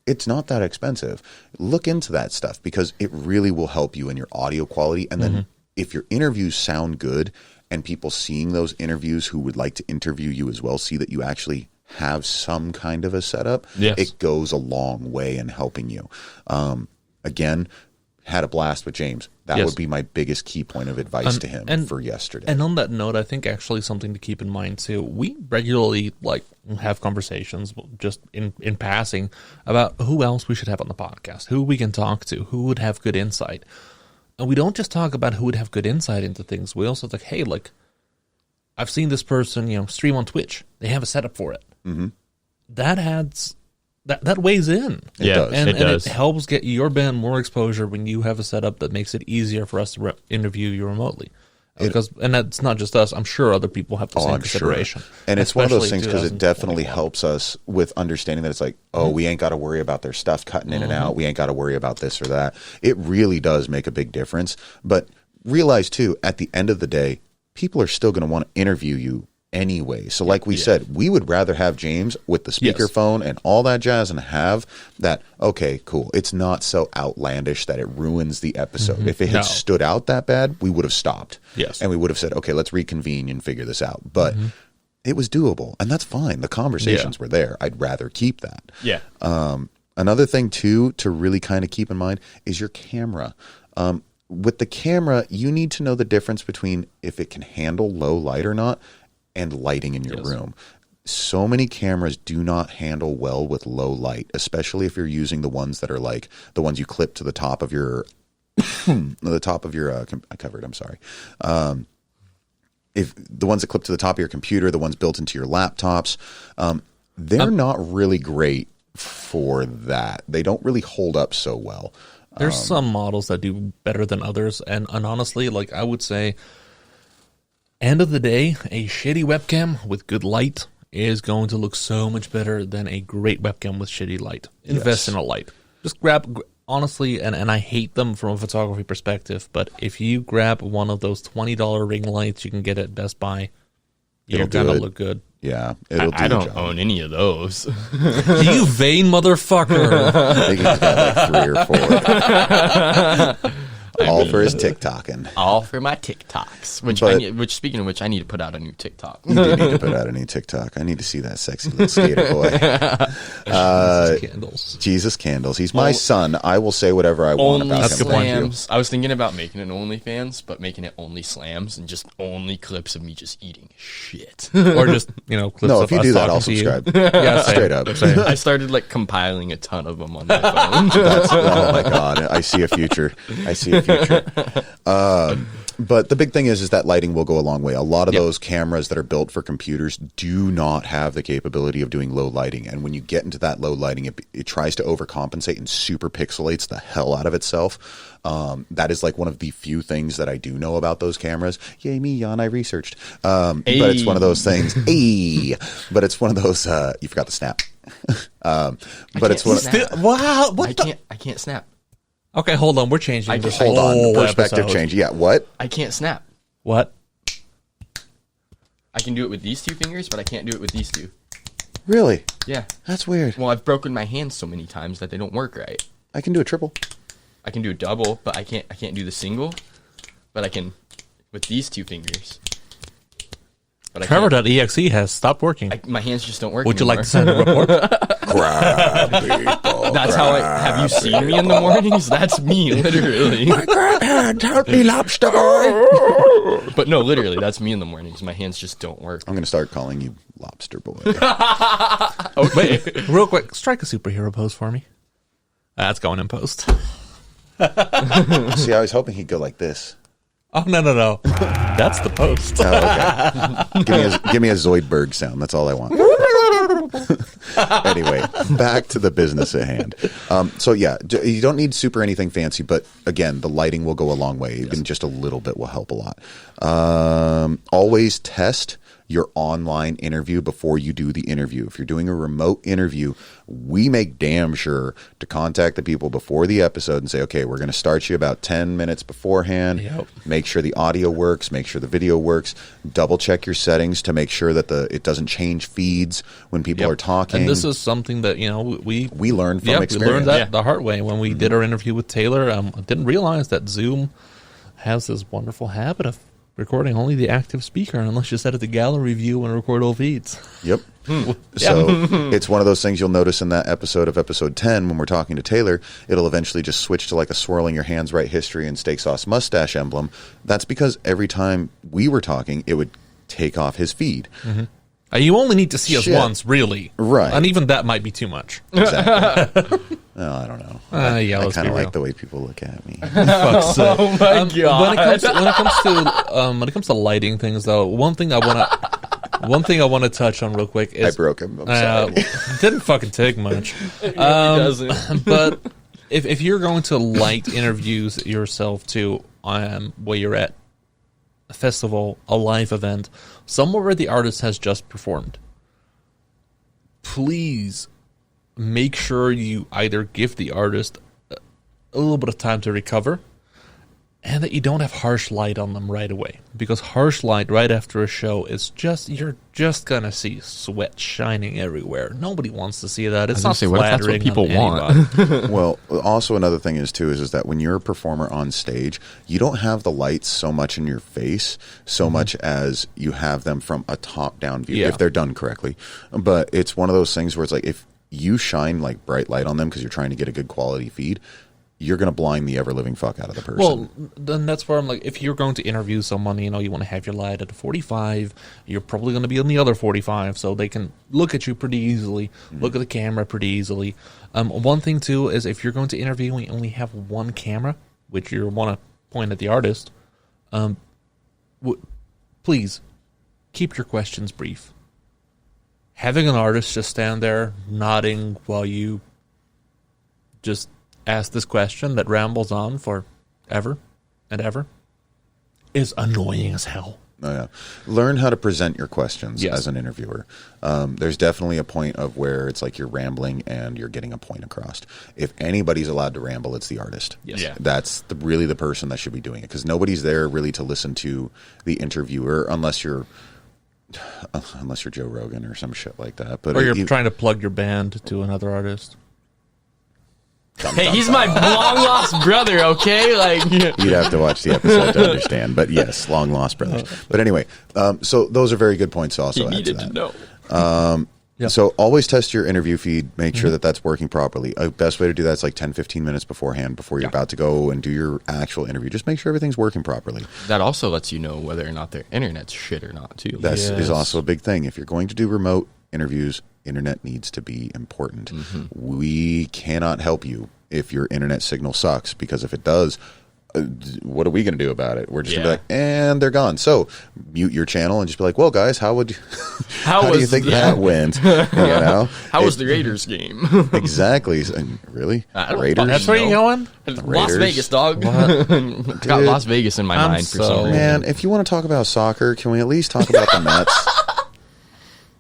It's not that expensive. Look into that stuff because it really will help you in your audio quality. And then if your interviews sound good and people seeing those interviews who would like to interview you as well see that you actually have some kind of a setup, it goes a long way in helping you. Again, had a blast with James. That would be my biggest key point of advice to him for yesterday. And on that note, I think actually something to keep in mind too, we regularly have conversations just in passing about who else we should have on the podcast, who we can talk to, who would have good insight. And we don't just talk about who would have good insight into things. We also think, hey, I've seen this person, stream on Twitch. They have a setup for it. That adds... That weighs in. It does. And does. It helps get your band more exposure when you have a setup that makes it easier for us to interview you remotely. And that's not just us. I'm sure other people have the same consideration. Sure. And it's one of those Especially things because it definitely helps us with understanding that it's like, we ain't got to worry about their stuff cutting in and out. We ain't got to worry about this or that. It really does make a big difference. But realize, too, at the end of the day, people are still going to want to interview you anyway. So like we said, we would rather have James with the speakerphone and all that jazz and have that, okay, cool. It's not so outlandish that it ruins the episode. If it had stood out that bad, we would have stopped. Yes. And we would have said, okay, let's reconvene and figure this out. But it was doable, and that's fine. The conversations were there. I'd rather keep that. Yeah. Another thing, too, to really kind of keep in mind is your camera. With the camera, you need to know the difference between if it can handle low light or not and lighting in your room. So many cameras do not handle well with low light, especially if you're using the ones that are like the ones you clip to the top of your I covered, I'm sorry. If the ones that clip to the top of your computer, the ones built into your laptops, they're not really great for that. They don't really hold up so well. There's some models that do better than others, and honestly, I would say, end of the day, a shitty webcam with good light is going to look so much better than a great webcam with shitty light. Invest in a light. Just honestly, and I hate them from a photography perspective, but if you grab one of those $20 ring lights you can get at Best Buy, you're going to look good. Yeah, it'll do I the don't job. own any of those. You vain motherfucker. I think he's got like 3 or 4. All for his TikToking. All for my TikToks. Which speaking of which, I need to put out a new TikTok. You do need to put out a new TikTok. I need to see that sexy little skater boy. Candles. Jesus candles. He's my son. I will say whatever I want Only about him. slams. I was thinking about making an OnlyFans, but making it only slams and just only clips of me just eating shit. Or just, clips No, of if you us do that, talking I'll to you. subscribe. Yeah, same. Straight up. Same. I started like compiling a ton of them on my phone. Oh my god, I see a future. But the big thing is that lighting will go a long way. A lot of those cameras that are built for computers do not have the capability of doing low lighting, and when you get into that low lighting, it tries to overcompensate and super pixelates the hell out of itself. That is like one of the few things that I do know about those cameras. Yay me, Jan, I researched. But it's one of those things. But it's one of those. You forgot the snap. But it's one. Wow. I can't snap. Okay, hold on. We're changing this Hold on. whole Perspective episode. change. Yeah. What? I can't snap. What? I can do it with these 2 fingers, but I can't do it with these 2. Really? Yeah. That's weird. Well, I've broken my hands so many times that they don't work right. I can do a triple. I can do a double, but I can't do the single. But I can with these 2 fingers. But I can't- Trevor.exe has stopped working. my hands just don't work Would you anymore. like to send a report? Grab people. That's how have you seen me in the mornings? That's me, literally. Help me, lobster boy. But no, literally, that's me in the mornings. My hands just don't work. I'm going to start calling you lobster boy. Wait, real quick, strike a superhero pose for me. That's going in post. See, I was hoping he'd go like this. Oh, no. That's the post. Oh, okay. give me a Zoidberg sound. That's all I want. Anyway, back to the business at hand. So yeah, you don't need super anything fancy, but again, the lighting will go a long way. Even just a little bit will help a lot. Always test your online interview before you do the interview. If you're doing a remote interview, we make damn sure to contact the people before the episode and say, okay, we're going to start you about 10 minutes beforehand. Yep. Make sure the audio works, make sure the video works, double check your settings to make sure that it doesn't change feeds when people are talking. And this is something that, we learned from experience. we learned that the hard way when we did our interview with Taylor. I didn't realize that Zoom has this wonderful habit of recording only the active speaker unless you set it to gallery view and record all feeds. Yep. So it's one of those things you'll notice in that episode of episode 10 when we're talking to Taylor. It'll eventually just switch to like a swirling your hands right history and steak sauce mustache emblem. That's because every time we were talking, it would take off his feed. Mm-hmm. You only need to see us once, really. Right. And even that might be too much. Exactly. Oh, I don't know. I let's kind be of real. like the way people look at me. Oh my god! When it comes to lighting things, though, one thing I want to touch on real quick is I broke him. I'm sorry. didn't fucking take much. doesn't. But if you're going to light interviews yourself to where you're at a festival, a live event, somewhere where the artist has just performed, please make sure you either give the artist a little bit of time to recover and that you don't have harsh light on them right away. Because harsh light right after a show is you're just going to see sweat shining everywhere. Nobody wants to see that. It's not say, what if that's what flattering people on want? anybody. Well, also another thing is that when you're a performer on stage, you don't have the lights so much in your face, so much as you have them from a top-down view, if they're done correctly. But it's one of those things where it's like if you shine like bright light on them because you're trying to get a good quality feed, you're going to blind the ever-living fuck out of the person. Well, then that's where I'm like, if you're going to interview someone, you want to have your light at a 45, you're probably going to be on the other 45, so they can look at you pretty easily, look at the camera pretty easily. One thing, too, is if you're going to interview and you only have one camera, which you want to point at the artist, please keep your questions brief. Having an artist just stand there nodding while you just ask this question that rambles on for ever and ever is annoying as hell. Oh, yeah. Learn how to present your questions as an interviewer. There's definitely a point of where it's like you're rambling and you're getting a point across. If anybody's allowed to ramble, it's the artist. Yes. Yeah. That's really the person that should be doing it because nobody's there really to listen to the interviewer unless you're unless you're Joe Rogan or some shit like that. But Or you're trying to plug your band to another artist. Hey, he's my long lost brother. Okay, like you'd have to watch the episode to understand. But yes, long lost brothers. But anyway, so those are very good points to also he add to needed that. to know. Yep. So always test your interview feed. Make sure that that's working properly. A best way to do that is like 10, 15 minutes beforehand, before you're about to go and do your actual interview. Just make sure everything's working properly. That also lets you know whether or not their internet's shit or not, too. That Yes. is also a big thing. If you're going to do remote interviews, internet needs to be important. We cannot help you if your internet signal sucks, because if it does, what are we going to do about it? We're just going to be like, and they're gone. So mute your channel and just be like, well, guys, how do you think that went? You know, How was the Raiders game? exactly. Really? Raiders? That's where you're going? Las Raiders? Vegas, dog. Got Las Vegas in my I'm mind for so- some reason. Man, if you want to talk about soccer, can we at least talk about the Mets?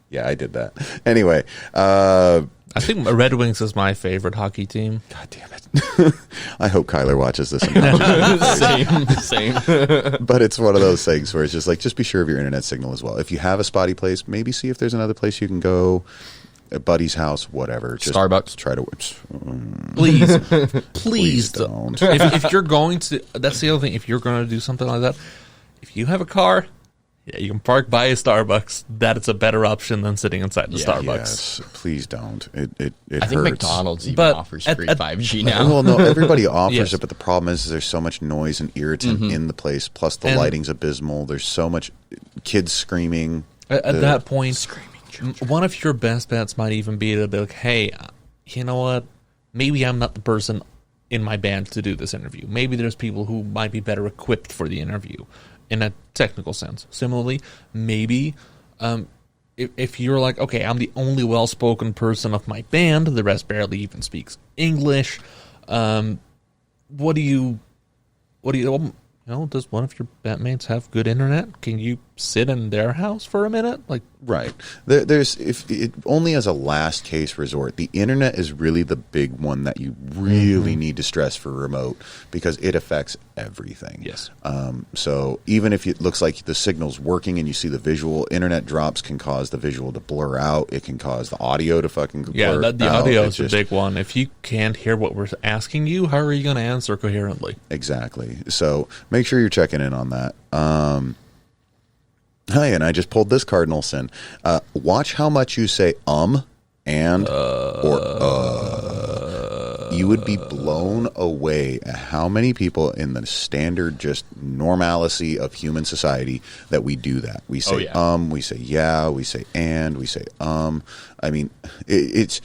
Yeah, I did that. Anyway, I think Red Wings is my favorite hockey team. God damn it. I hope Kyler watches this. And Same. but it's one of those things where it's just like, just be sure of your internet signal as well. If you have a spotty place, maybe see if there's another place you can go, a buddy's house, whatever. Just Starbucks. Try to. Please don't. If you're going to, that's the other thing. If you're going to do something like that, if you have a car, yeah, you can park by a Starbucks. That is a better option than sitting inside the Starbucks. Yes, please don't. It I think hurts. McDonald's even But offers at- free at- 5G now. Well, no, everybody offers Yes. it, but the problem is there's so much noise and irritant in the place. Plus, the And- lighting's abysmal. There's so much kids screaming. At that point, one of your best bets might even be to be like, hey, you know what? Maybe I'm not the person in my band to do this interview. Maybe there's people who might be better equipped for the interview in a technical sense. Similarly, maybe if you're like, okay, I'm the only well-spoken person of my band, the rest barely even speaks English, what do you does one of your bandmates have good internet? Can you sit in their house for a minute? Like, Right. There's if it, only as a last case resort. The internet is really the big one that you really need to stress for remote, because it affects everything. Yes. So even if it looks like the signal's working and you see the visual, internet drops can cause the visual to blur out. It can cause the audio to fucking blur out. the audio is It's a big one. If you can't hear what we're asking you, how are you going to answer coherently? Exactly. So make sure you're checking in on that. Hi, and I just pulled this cardinal sin. Watch how much you say and or You would be blown away at how many people in the standard just normalcy of human society that we do that. We say we say yeah, we say and, we say I mean, it's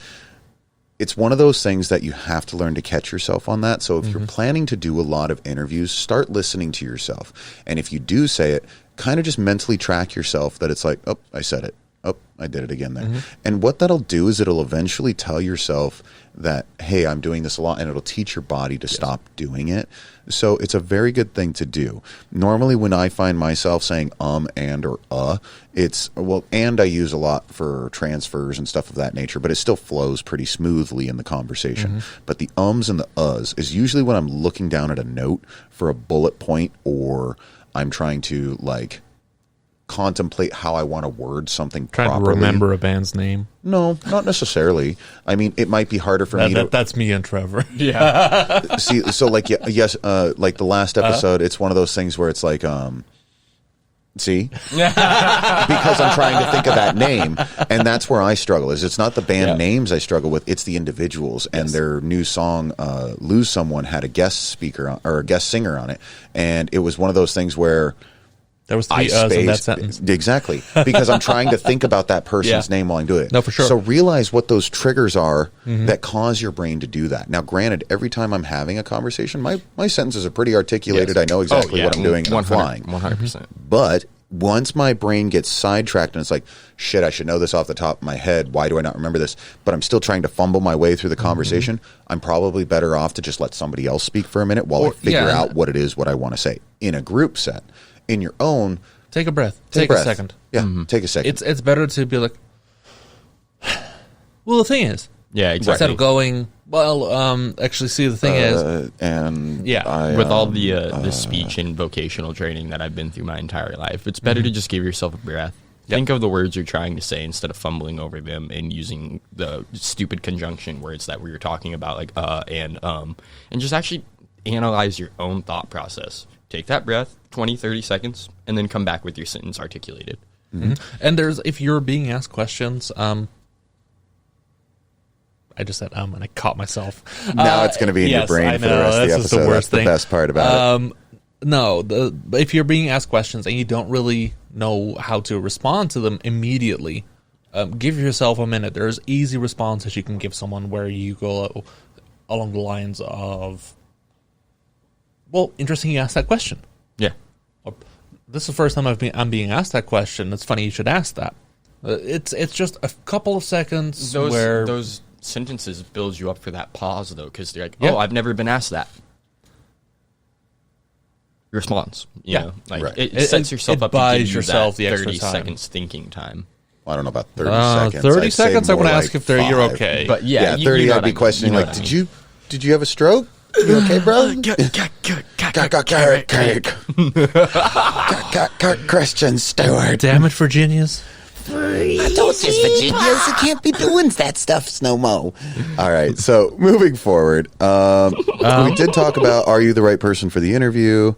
one of those things that you have to learn to catch yourself on that. So if you're planning to do a lot of interviews, start listening to yourself. And if you do say it, kind of just mentally track yourself that it's like, oh, I said it. Oh, I did it again there. And what that'll do is it'll eventually tell yourself that, hey, I'm doing this a lot, and it'll teach your body to stop doing it. So it's a very good thing to do. Normally when I find myself saying and or it's, well, and I use a lot for transfers and stuff of that nature, but it still flows pretty smoothly in the conversation. But the ums and the uhs is usually when I'm looking down at a note for a bullet point, or I'm trying to like contemplate how I want to word something Trying properly. to remember a band's name. No, not necessarily. I mean, it might be harder for me to That's me and Trevor. see. So like, yes, like the last episode, it's one of those things where it's like, see, because I'm trying to think of that name, and that's where I struggle. Is it's not the band names I struggle with; it's the individuals. And their new song, "Lose Someone," had a guest speaker or a guest singer on it, and it was one of those things where There was three U's in that sentence. Exactly, because I'm trying to think about that person's name while I'm doing it. No, for sure. So realize what those triggers are that cause your brain to do that. Now, granted, every time I'm having a conversation, my sentences are pretty articulated. I know exactly what I'm doing, and I'm flying. 100%. But once my brain gets sidetracked and it's like, shit, I should know this off the top of my head. Why do I not remember this? But I'm still trying to fumble my way through the conversation. I'm probably better off to just let somebody else speak for a minute while I figure out what it is what I want to say. In a group set, in your own, Take a breath. take Take a second. Yeah, take a second. It's better to be like, well, the thing is, Yeah, instead exactly. of going, well, actually, see, the thing is, and yeah, With all the speech and vocational training that I've been through my entire life, it's better to just give yourself a breath. Think of the words you're trying to say instead of fumbling over them and using the stupid conjunction words that we were talking about, like and just actually analyze your own thought process. Take that breath, 20, 30 seconds, and then come back with your sentence articulated. Mm-hmm. And if you're being asked questions, I just said and I caught myself. Now it's going to be in your brain for the rest of the episode. That's the best part about it. No, if you're being asked questions and you don't really know how to respond to them immediately, give yourself a minute. There's easy responses you can give someone where you go along the lines of, well, interesting you asked that question. Yeah. Or, this is the first time I'm being asked that question. It's funny you should ask that. It's just a couple of seconds where... Those sentences build you up for that pause, though, because they're like, oh, I've never been asked that. Response, you know, like right. it sets yourself up to give yourself you that the 30 extra time. seconds thinking time. Well, I don't know about 30 seconds. 30 I'd seconds, say I want to more ask like if you're 5. okay. But yeah, 30 I'd be questioning, like, did you have a stroke? You okay, bro? Christian Stewart. Damn it, Virginias. I told you, Virginians, you can't be doing that stuff no mo. All right, so moving forward, we did talk about, are you the right person for the interview?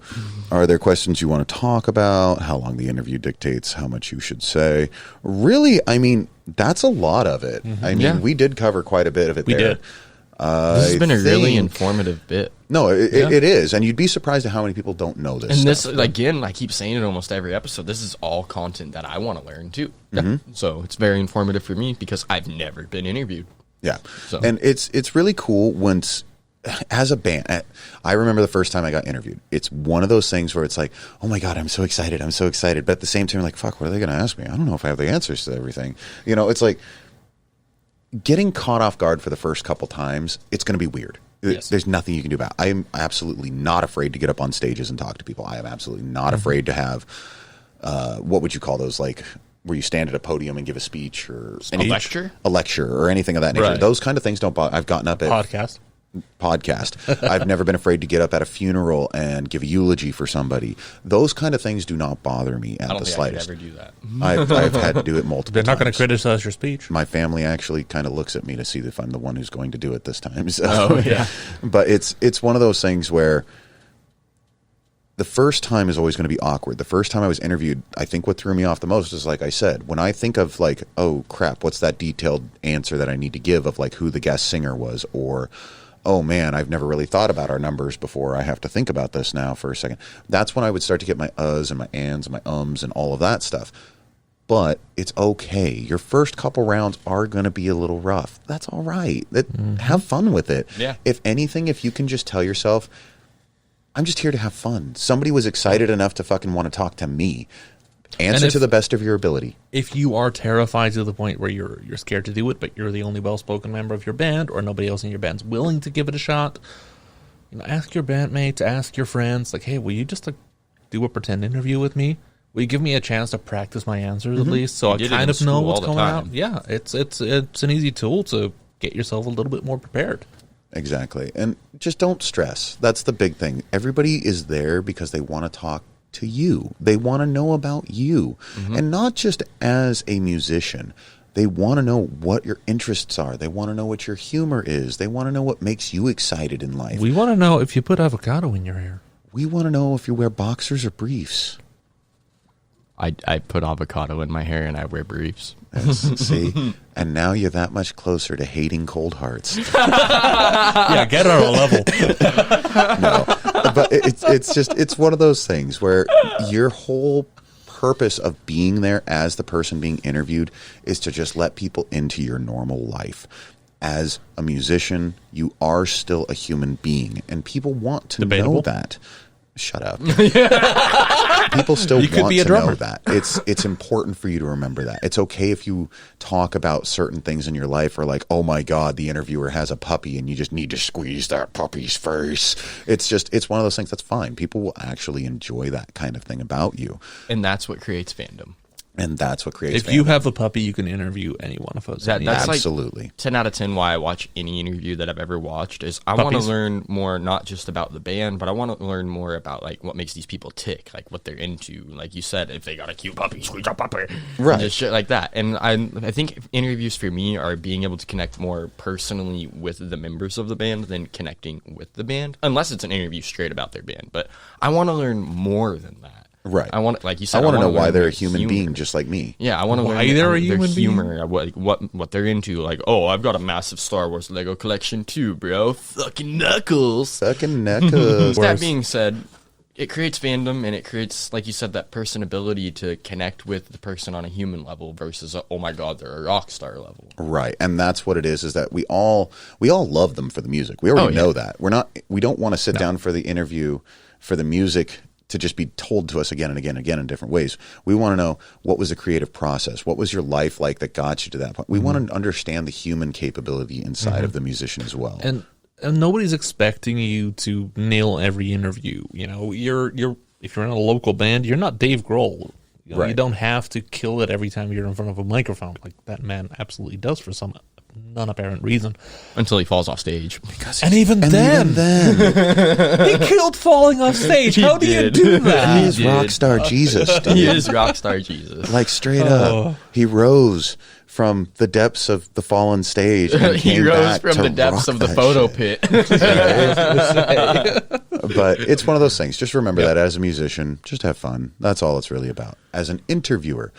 Are there questions you want to talk about? How long the interview dictates how much you should say. Really, I mean, that's a lot of it. Mm-hmm. I mean, we did cover quite a bit of it there. We did. This has been a really informative bit. No, it is, and you'd be surprised at how many people don't know this. And stuff. this, again, I keep saying it almost every episode, this is all content that I want to learn, too. Mm-hmm. So it's very informative for me because I've never been interviewed. Yeah, so. And it's really cool once, as a band, I remember the first time I got interviewed. It's one of those things where it's like, oh my God, I'm so excited. But at the same time, like, fuck, what are they going to ask me? I don't know if I have the answers to everything. You know, it's like, getting caught off guard for the first couple times, it's going to be weird. Yes. There's nothing you can do about it. I am absolutely not afraid to get up on stages and talk to people. I am absolutely not afraid to have, what would you call those, like, where you stand at a podium and give a speech or a lecture? A lecture or anything of that nature. Right. Those kind of things don't bother. I've gotten up at... Podcast. I've never been afraid to get up at a funeral and give a eulogy for somebody. Those kind of things do not bother me at the slightest. I could ever do that. I've had to do it multiple times. They're not going to criticize your speech. My family actually kind of looks at me to see if I'm the one who's going to do it this time. So, but it's one of those things where the first time is always going to be awkward. The first time I was interviewed, I think what threw me off the most is, like I said, when I think of, like, oh crap, what's that detailed answer that I need to give of, like, who the guest singer was, or oh man, I've never really thought about our numbers before. I have to think about this now for a second. That's when I would start to get my uhs and my ands and my ums and all of that stuff. But it's okay. Your first couple rounds are going to be a little rough. That's all right. Have fun with it. Yeah. If anything, if you can just tell yourself, I'm just here to have fun. Somebody was excited enough to fucking want to talk to me. Answer to the best of your ability. If you are terrified to the point where you're scared to do it, but you're the only well-spoken member of your band, or nobody else in your band's willing to give it a shot, ask your bandmates, ask your friends, like, hey, will you just do a pretend interview with me? Will you give me a chance to practice my answers at least, so I kind of know what's going out? Yeah, it's an easy tool to get yourself a little bit more prepared. Exactly, and just don't stress. That's the big thing. Everybody is there because they want to talk to you. They want to know about you. And not just as a musician. They want to know what your interests are. They want to know what your humor is. They want to know what makes you excited in life. We want to know if you put avocado in your hair. We want to know if you wear boxers or briefs. I put avocado in my hair and I wear briefs. See? And now you're that much closer to hating cold hearts. Yeah, get on a level. No. But it's one of those things where your whole purpose of being there as the person being interviewed is to just let people into your normal life. As a musician, you are still a human being, and people want to know that. Shut up. People still want to know that. It's important for you to remember that. It's okay if you talk about certain things in your life, or like, oh my God, the interviewer has a puppy and you just need to squeeze that puppy's face. It's one of those things that's fine. People will actually enjoy that kind of thing about you. And that's what creates fandom. And that's what creates If you have a puppy, you can interview any one of us. That's absolutely like 10 out of 10 why I watch any interview that I've ever watched is I want to learn more, not just about the band, but I want to learn more about like what makes these people tick, like what they're into. Like you said, if they got a cute puppy, squeeze a puppy, right? Just shit like that. And I think interviews for me are being able to connect more personally with the members of the band than connecting with the band, unless it's an interview straight about their band. But I want to learn more than that. Right. I want, like you said, I want to know why they're a humor. human being just like me. Yeah, I want to learn why they're a human their humor, being? what they're into. Like, oh, I've got a massive Star Wars Lego collection too, bro. Fucking knuckles. Fucking knuckles. That being said, it creates fandom and it creates, like you said, that personability to connect with the person on a human level versus, oh my god, they're a rock star level. Right, and that's what it is that we all love them for the music. We already know that. We don't want to sit down for the interview for the music to just be told to us again and again and again in different ways. We want to know, what was the creative process? What was your life like that got you to that point? We want to understand the human capability inside of the musician as well. And nobody's expecting you to nail every interview. You know, if you're in a local band, you're not Dave Grohl. You know, right. You don't have to kill it every time you're in front of a microphone, like that man absolutely does for some non-apparent reason. Until he falls off stage. And even then. He killed falling off stage. How do you do that? He is rockstar Jesus. Dude. He is rockstar Jesus. Like straight up, he rose from the depths of the fallen stage. And He rose from the depths of the photo pit. But it's one of those things. Just remember that as a musician, just have fun. That's all it's really about. As an interviewer,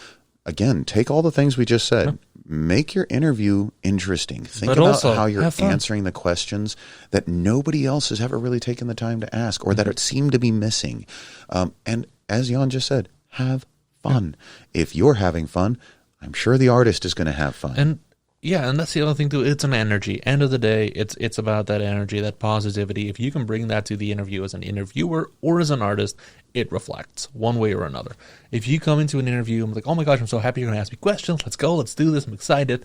again, take all the things we just said. Make your interview interesting. Think about how you're answering the questions that nobody else has ever really taken the time to ask or that it seemed to be missing. And as Jan just said, have fun. If you're having fun, I'm sure the artist is going to have fun. And that's the other thing too. It's an energy. End of the day, it's about that energy, that positivity. If you can bring that to the interview as an interviewer or as an artist, it reflects one way or another. If you come into an interview and like, oh my gosh, I'm so happy you're going to ask me questions. Let's go. Let's do this. I'm excited.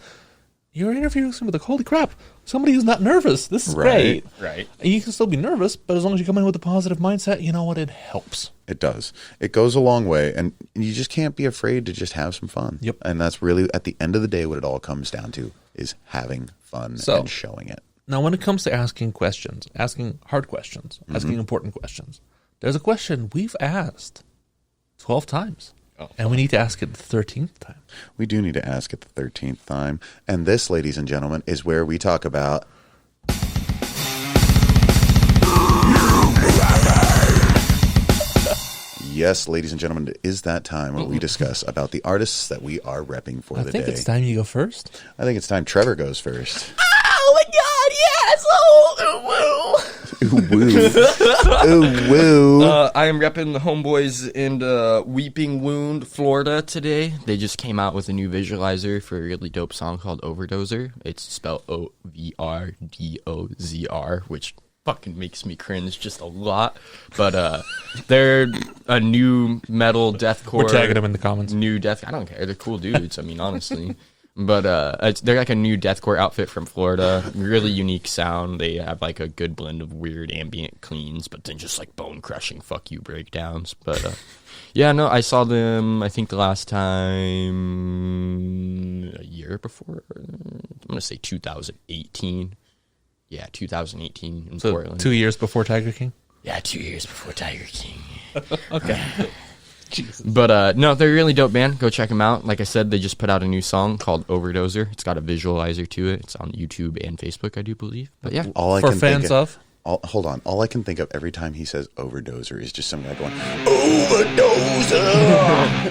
Your interviewer is going to be like, holy crap, somebody who's not nervous. This is great. Right. And you can still be nervous, but as long as you come in with a positive mindset, you know what? It helps. It does. It goes a long way. And you just can't be afraid to just have some fun. Yep. And that's really, at the end of the day, what it all comes down to is having fun and showing it. Now, when it comes to asking questions, asking hard questions, asking important questions, there's a question we've asked 12 times. And we need to ask it the 13th time. We do need to ask it the 13th time. And this, ladies and gentlemen, is where we talk about... Yes, ladies and gentlemen, it is that time where we discuss about the artists that we are repping for the day. I think it's time you go first. I think it's time Trevor goes first. Oh my god, yes! Oh, Ooh, woo. Ooh, woo. I am repping the homeboys in Weeping Wound, Florida today. They just came out with a new visualizer for a really dope song called Overdozer. It's spelled O-V-R-D-O-Z-R, which fucking makes me cringe just a lot. But they're a new metal deathcore. We're tagging them in the comments. New death. I don't care. They're cool dudes. I mean, honestly. But they're like a new deathcore outfit from Florida. Really unique sound. They have like a good blend of weird ambient cleans, but then just like bone crushing fuck you breakdowns. But yeah, no, I saw them. I think the last time a year before. I'm gonna say 2018. Yeah, 2018 in Portland. 2 years before Tiger King? Yeah, 2 years before Tiger King. Okay. Jesus. But no, they're a really dope band. Go check them out. Like I said, they just put out a new song called Overdozer. It's got a visualizer to it. It's on YouTube and Facebook, I do believe. But yeah, for fans of. Hold on. All I can think of every time he says overdozer is just some guy going, overdozer!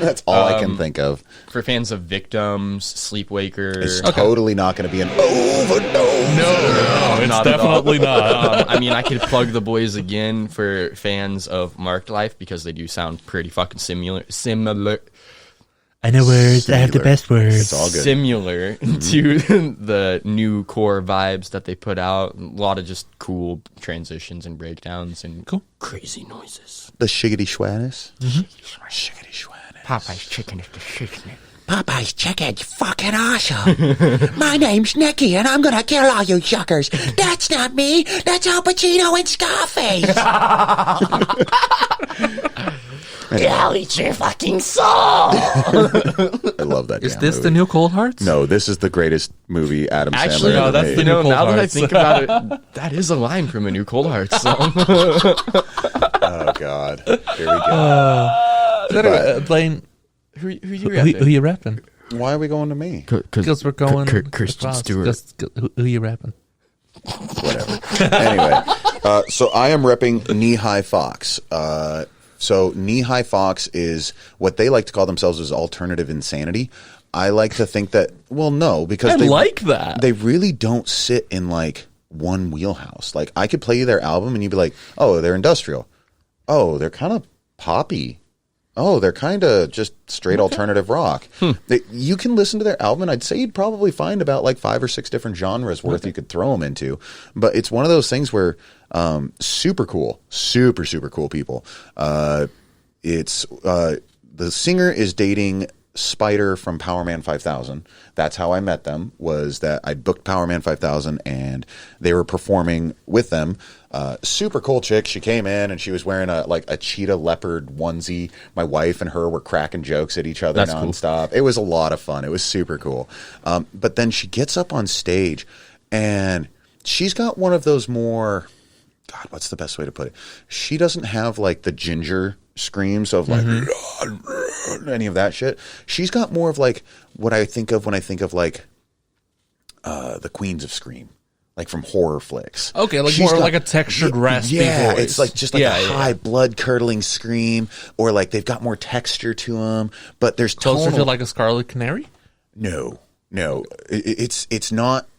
That's all I can think of. For fans of Victims, Sleepwaker. It's totally not going to be an overdozer. No, it's definitely not. I mean, I could plug the boys again for fans of Marked Life because they do sound pretty fucking similar. I know words. I have the best words. It's all good. Similar to the new core vibes that they put out. A lot of just cool transitions and breakdowns and crazy noises. The shiggity schwannis. Shiggity schwannis. Popeye's chicken is the chicken. Popeye's chicken's fucking awesome. My name's Nicky, and I'm gonna kill all you suckers. That's not me. That's Al Pacino and Scarface. I'll eat your fucking soul. I love that. Is this the new Cold Hearts? No, this is the greatest movie Adam Sandler Actually, ever no, that's made. the new Cold now that I Hearts. think about it, that is a line from a new Cold Hearts song. Oh God, here we go. Blaine, who you who repping? you repping? Why are we going to me? Because we're going Christian across. Stewart. Just, who you repping? Whatever. Anyway, so I am repping Knee High Fox. So Knee High Fox is what they like to call themselves as alternative insanity. I like to think that, well, no, because I like that. They really don't sit in like one wheelhouse. Like I could play you their album and you'd be like, oh, they're industrial. Oh, they're kind of poppy. Oh, they're kind of just straight alternative rock. You can listen to their album, and I'd say you'd probably find about like 5 or 6 different genres worth you could throw them into. But it's one of those things where super cool, super cool people. It's the singer is dating Spider from Power Man 5000. That's how I met them, was that I booked Power Man 5000 and they were performing with them. Super cool chick. She came in and she was wearing a cheetah leopard onesie. My wife and her were cracking jokes at each other nonstop. Cool. It was a lot of fun. It was super cool. But then she gets up on stage and she's got one of those more, God, what's the best way to put it? She doesn't have like the ginger screams of like any of that shit. She's got more of like what I think of when I think of like the Queens of Scream, like from horror flicks. Okay, like more like a textured raspy voice. It's like just like a high blood curdling scream, or like they've got more texture to them. But there's closer to like a Scarlet Canary. No, it's not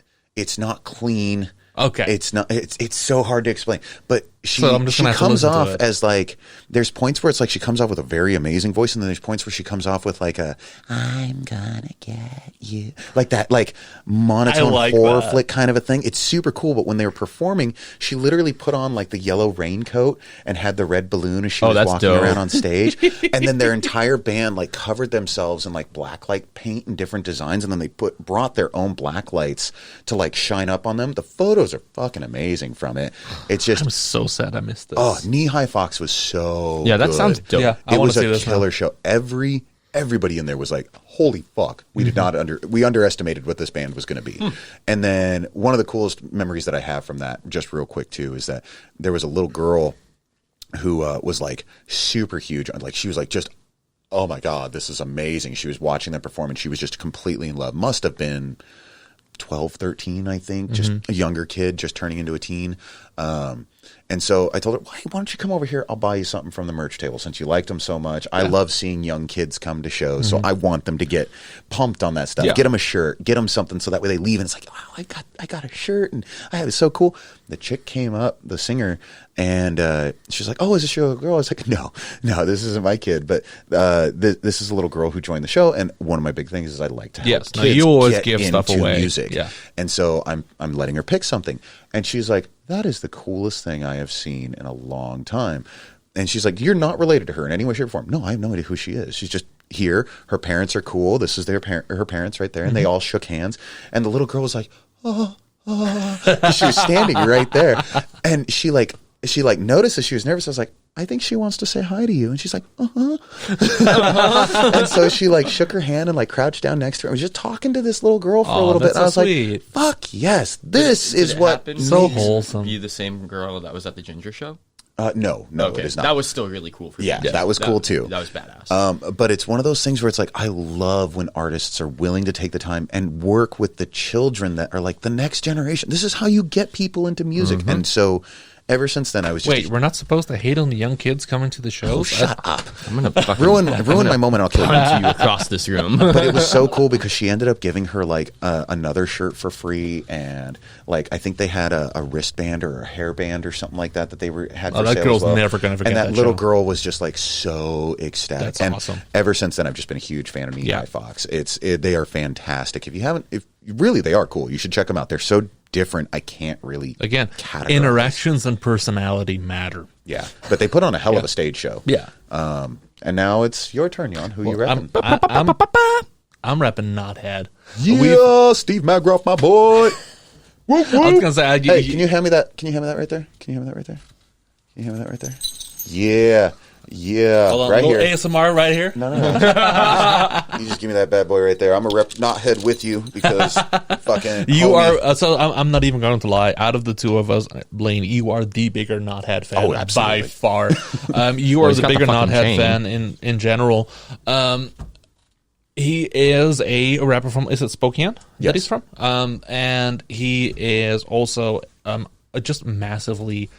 clean. Okay, it's not. It's so hard to explain. But she comes off as like, there's points where it's like she comes off with a very amazing voice, and then there's points where she comes off with like a "I'm gonna get you," like that, like monotone horror flick kind of a thing. It's super cool. But when they were performing, she literally put on like the yellow raincoat and had the red balloon as she was walking around on stage. And then their entire band like covered themselves in like blacklight paint and different designs, and then they brought their own black lights to like shine up on them. The photos are fucking amazing from it. It's just, I'm so sad I missed this. Oh, Knee High Fox was so that good. sounds dope. Yeah, it was a killer show. Everybody in there was like, holy fuck. We did not we underestimated what this band was going to be. And then one of the coolest memories that I have from that, just real quick too, is that there was a little girl who was like super huge. Like she was like just, oh my God, this is amazing. She was watching them perform and she was just completely in love. Must have been 12, 13, I think, just a younger kid, just turning into a teen. And so I told her, why don't you come over here? I'll buy you something from the merch table since you liked them so much. I love seeing young kids come to shows, so I want them to get pumped on that stuff. Yeah. Get them a shirt, get them something so that way they leave and it's like, oh, I got a shirt and I have it so cool. The chick came up, the singer, and she's like, oh, is this your girl? I was like, no, this isn't my kid, but this is a little girl who joined the show. And one of my big things is I like to have kids you always get give stuff into away. Music. Yeah. And so I'm letting her pick something, and she's like, that is the coolest thing I have seen in a long time. And she's like, you're not related to her in any way, shape, or form. No, I have no idea who she is. She's just here. Her parents are cool. This is her parents right there. And they all shook hands. And the little girl was like, oh. She was standing right there. And she noticed that she was nervous. I was like, I think she wants to say hi to you. And she's like, And so she like shook her hand and like crouched down next to her. I was just talking to this little girl for a little bit. And I was sweet. like, fuck yes, this is what so wholesome. Be the same girl that was at the Ginger show? No, okay. It is not. That was still really cool for me. Yeah, that was cool too. That was badass. But it's one of those things where it's like, I love when artists are willing to take the time and work with the children that are like the next generation. This is how you get people into music. And so ever since then, I was just... Wait, we're not supposed to hate on the young kids coming to the show? Oh, shut up. I'm going to fucking... Ruin my moment, I'll kill you. punch you across this room. But it was so cool because she ended up giving her like another shirt for free, and like I think they had a wristband or a hairband or something like that they had for sale. That girl's as well. never going to forget that. And that little show. girl was just like so ecstatic. That's and awesome. Ever since then, I've just been a huge fan of Knee High Fox. They are fantastic. If really they are cool. You should check them out. They're so different. I can't really categorize. Interactions and personality matter. Yeah, but they put on a hell of a stage show. Yeah. And now it's your turn, Jan. Who you repping? I'm repping Knothead. Yeah, Steve McGrath, my boy. Whoop, whoop. I was gonna say, hey, can you hand me that? Can you hand me that right there? Can you hand me that right there? Can you hand me that right there? Yeah. Yeah, Hold on, right a little here. ASMR right here. No. You just give me that bad boy right there. I'm a rep not head with you because fucking You homie. are so I'm not even going to lie. Out of the two of us, Blaine, you are the bigger knothead fan Oh, absolutely. by far. You are he's the got the bigger fucking knothead chain. fan in general. He is a rapper from, is it Spokane that Yes. he's from? And he is also just massively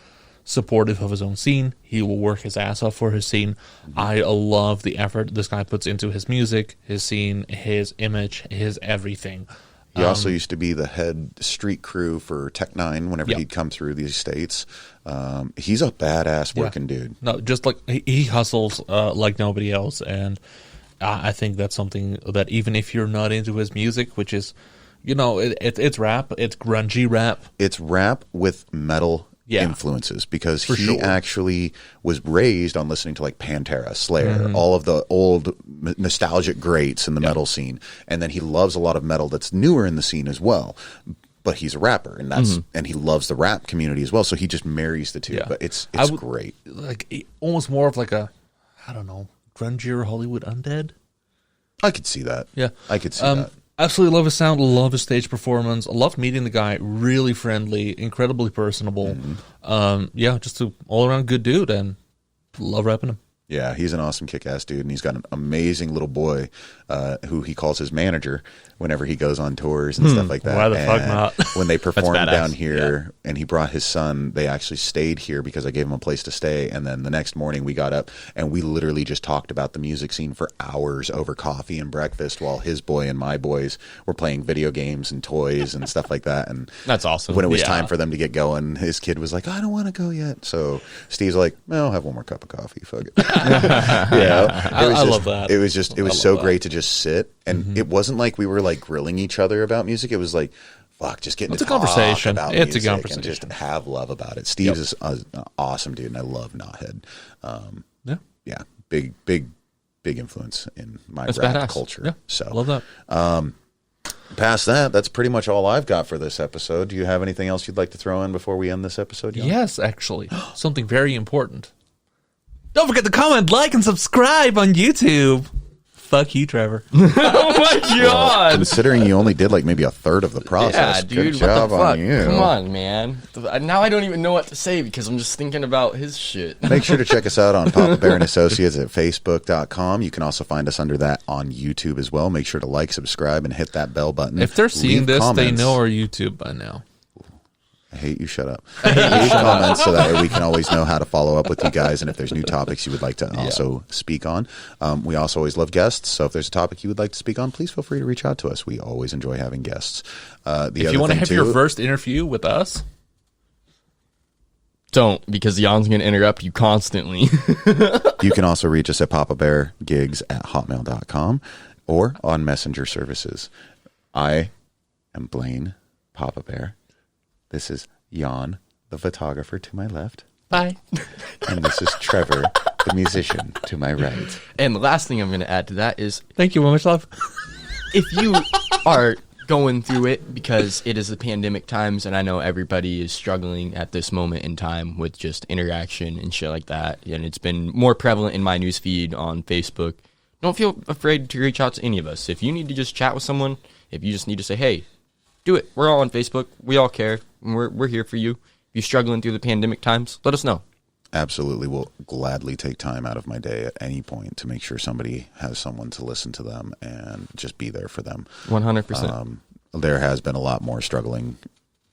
supportive of his own scene. He will work his ass off for his scene. I love the effort this guy puts into his music, his scene, his image, his everything. He also used to be the head street crew for Tech Nine whenever Yep. he'd come through these states. He's a badass working dude. No, just like he hustles like nobody else, and I think that's something that even if you're not into his music, which is, it's rap, it's grungy rap. It's rap with metal Yeah. influences because For he sure. actually was raised on listening to like Pantera, Slayer, all of the old nostalgic greats in the metal scene, and then he loves a lot of metal that's newer in the scene as well. But he's a rapper, and and he loves the rap community as well. So he just marries the two. Yeah. But it's I would- great. Like almost more of like a, I don't know, grungier Hollywood undead. I could see that. Yeah, I could see that. Absolutely love his sound, love his stage performance. I loved meeting the guy. Really friendly, incredibly personable. Yeah, just an all around good dude, and love rapping him. Yeah, he's an awesome kick-ass dude, and he's got an amazing little boy who he calls his manager whenever he goes on tours and stuff like that. Why the fuck And not? When they performed badass. down here, and he brought his son, they actually stayed here because I gave him a place to stay. And then the next morning we got up, and we literally just talked about the music scene for hours over coffee and breakfast while his boy and my boys were playing video games and toys and stuff like that. And That's awesome. when it was Yeah. time for them to get going, his kid was like, I don't want to go yet. So Steve's like, no, I'll have one more cup of coffee. Fuck it. I love that. It was just, it was love so that. great to just sit. And it wasn't like we were like grilling each other about music. It was like, fuck, just getting It's to a conversation. talk about It's a music conversation. and just have love about it. Steve's is an awesome dude, and I love Knothead. Yeah, Yeah, big influence in my That's rap badass. culture. yeah, So love that. past that, that's pretty much all I've got for this episode. Do you have anything else you'd like to throw in before we end this episode? Jan? Yes, actually, something very important. Don't forget to comment, like, and subscribe on YouTube. Fuck you, Trevor. oh my god. Considering you only did like maybe a third of the process, Yeah, dude. good What job the fuck? on you. Come on, man. Now I don't even know what to say because I'm just thinking about his shit. Make sure to check us out on Papa Bear and Associates at Facebook.com. You can also find us under that on YouTube as well. Make sure to like, subscribe, and hit that bell button. If they're seeing Leave this, comments. they know our YouTube by now. I hate you. Shut up. Leave comments so that way we can always know how to follow up with you guys, and if there's new topics you would like to also speak on. We also always love guests, so if there's a topic you would like to speak on, please feel free to reach out to us. We always enjoy having guests. If you want to have your first interview with us, Don't, because Jan's going to interrupt you constantly. you can also reach us at papabeargigs@hotmail.com or on messenger services. I am Blaine Papa Bear. This is Jan, the photographer, to my left. bye. And this is Trevor, the musician, to my right. And the last thing I'm going to add to that is Thank you, much love. if you are going through it because it is the pandemic times, and I know everybody is struggling at this moment in time with just interaction and shit like that, and it's been more prevalent in my newsfeed on Facebook, don't feel afraid to reach out to any of us. If you need to just chat with someone, if you just need to say, hey, do it. We're all on Facebook. We all care. And we're here for you. If you're struggling through the pandemic times, let us know. Absolutely. Will gladly take time out of my day at any point to make sure somebody has someone to listen to them and just be there for them. 100%. There has been a lot more struggling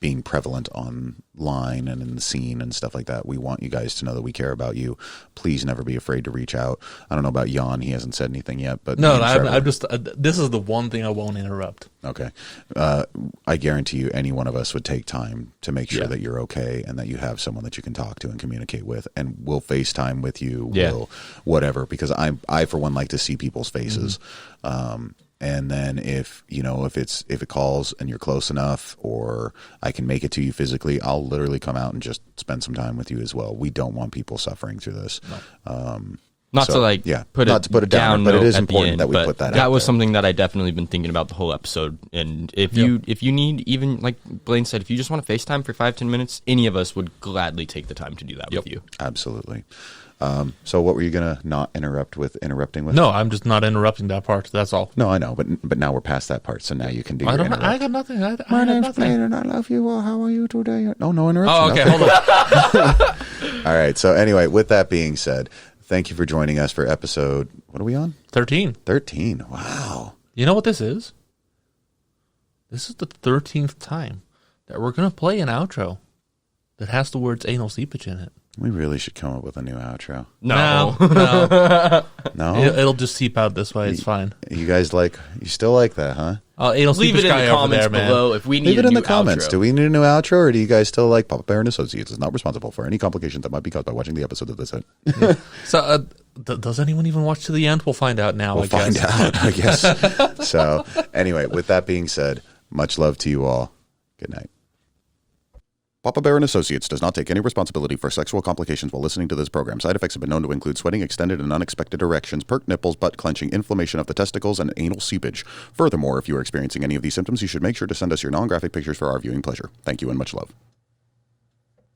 being prevalent online and in the scene and stuff like that. We want you guys to know that we care about you. Please never be afraid to reach out. I don't know about Jan. He hasn't said anything yet, but No, me and Trevor- I'm just. This is the one thing I won't interrupt. Okay. I guarantee you any one of us would take time to make sure that you're okay and that you have someone that you can talk to and communicate with, and we'll FaceTime with you, we'll whatever, because I for one like to see people's faces. And then if it calls and you're close enough or I can make it to you physically, I'll literally come out and just spend some time with you as well. We don't want people suffering through this. Not to like put not to put it down, but it is important that we put that out That was there. something that I definitely been thinking about the whole episode. And if you need, even like Blaine said, if you just want to FaceTime for 5-10 minutes, any of us would gladly take the time to do that with you. Absolutely. So what were you gonna not interrupting with? No, I'm just not interrupting that part. That's all. No, I know, but now we're past that part, so now you can do. I your don't. I got nothing. I My got name's nothing. Blaine, and I love you. Well, how are you today? Oh, no interruption. Oh, okay. Hold on. All right. So anyway, with that being said, thank you for joining us for episode. What are we on? 13. 13. Wow. You know what this is? This is the 13th time that we're gonna play an outro that has the words anal seepage in it. We really should come up with a new outro. No. No, It'll just seep out this way. It's fine. you guys you still like that, huh? Anal Leave it seepage in guy the over comments there, man. below if we need Leave it a in new the comments. outro. Do we need a new outro, or do you guys still like Papa Bear and Associates? Is not responsible for any complications that might be caused by watching the episode of this. So, does anyone even watch to the end? We'll find out now. We'll find out, I guess. So, anyway, with that being said, much love to you all. Good night. Papa Bear and Associates does not take any responsibility for sexual complications while listening to this program. Side effects have been known to include sweating, extended and unexpected erections, perked nipples, butt clenching, inflammation of the testicles, and anal seepage. Furthermore, if you are experiencing any of these symptoms, you should make sure to send us your non-graphic pictures for our viewing pleasure. Thank you and much love.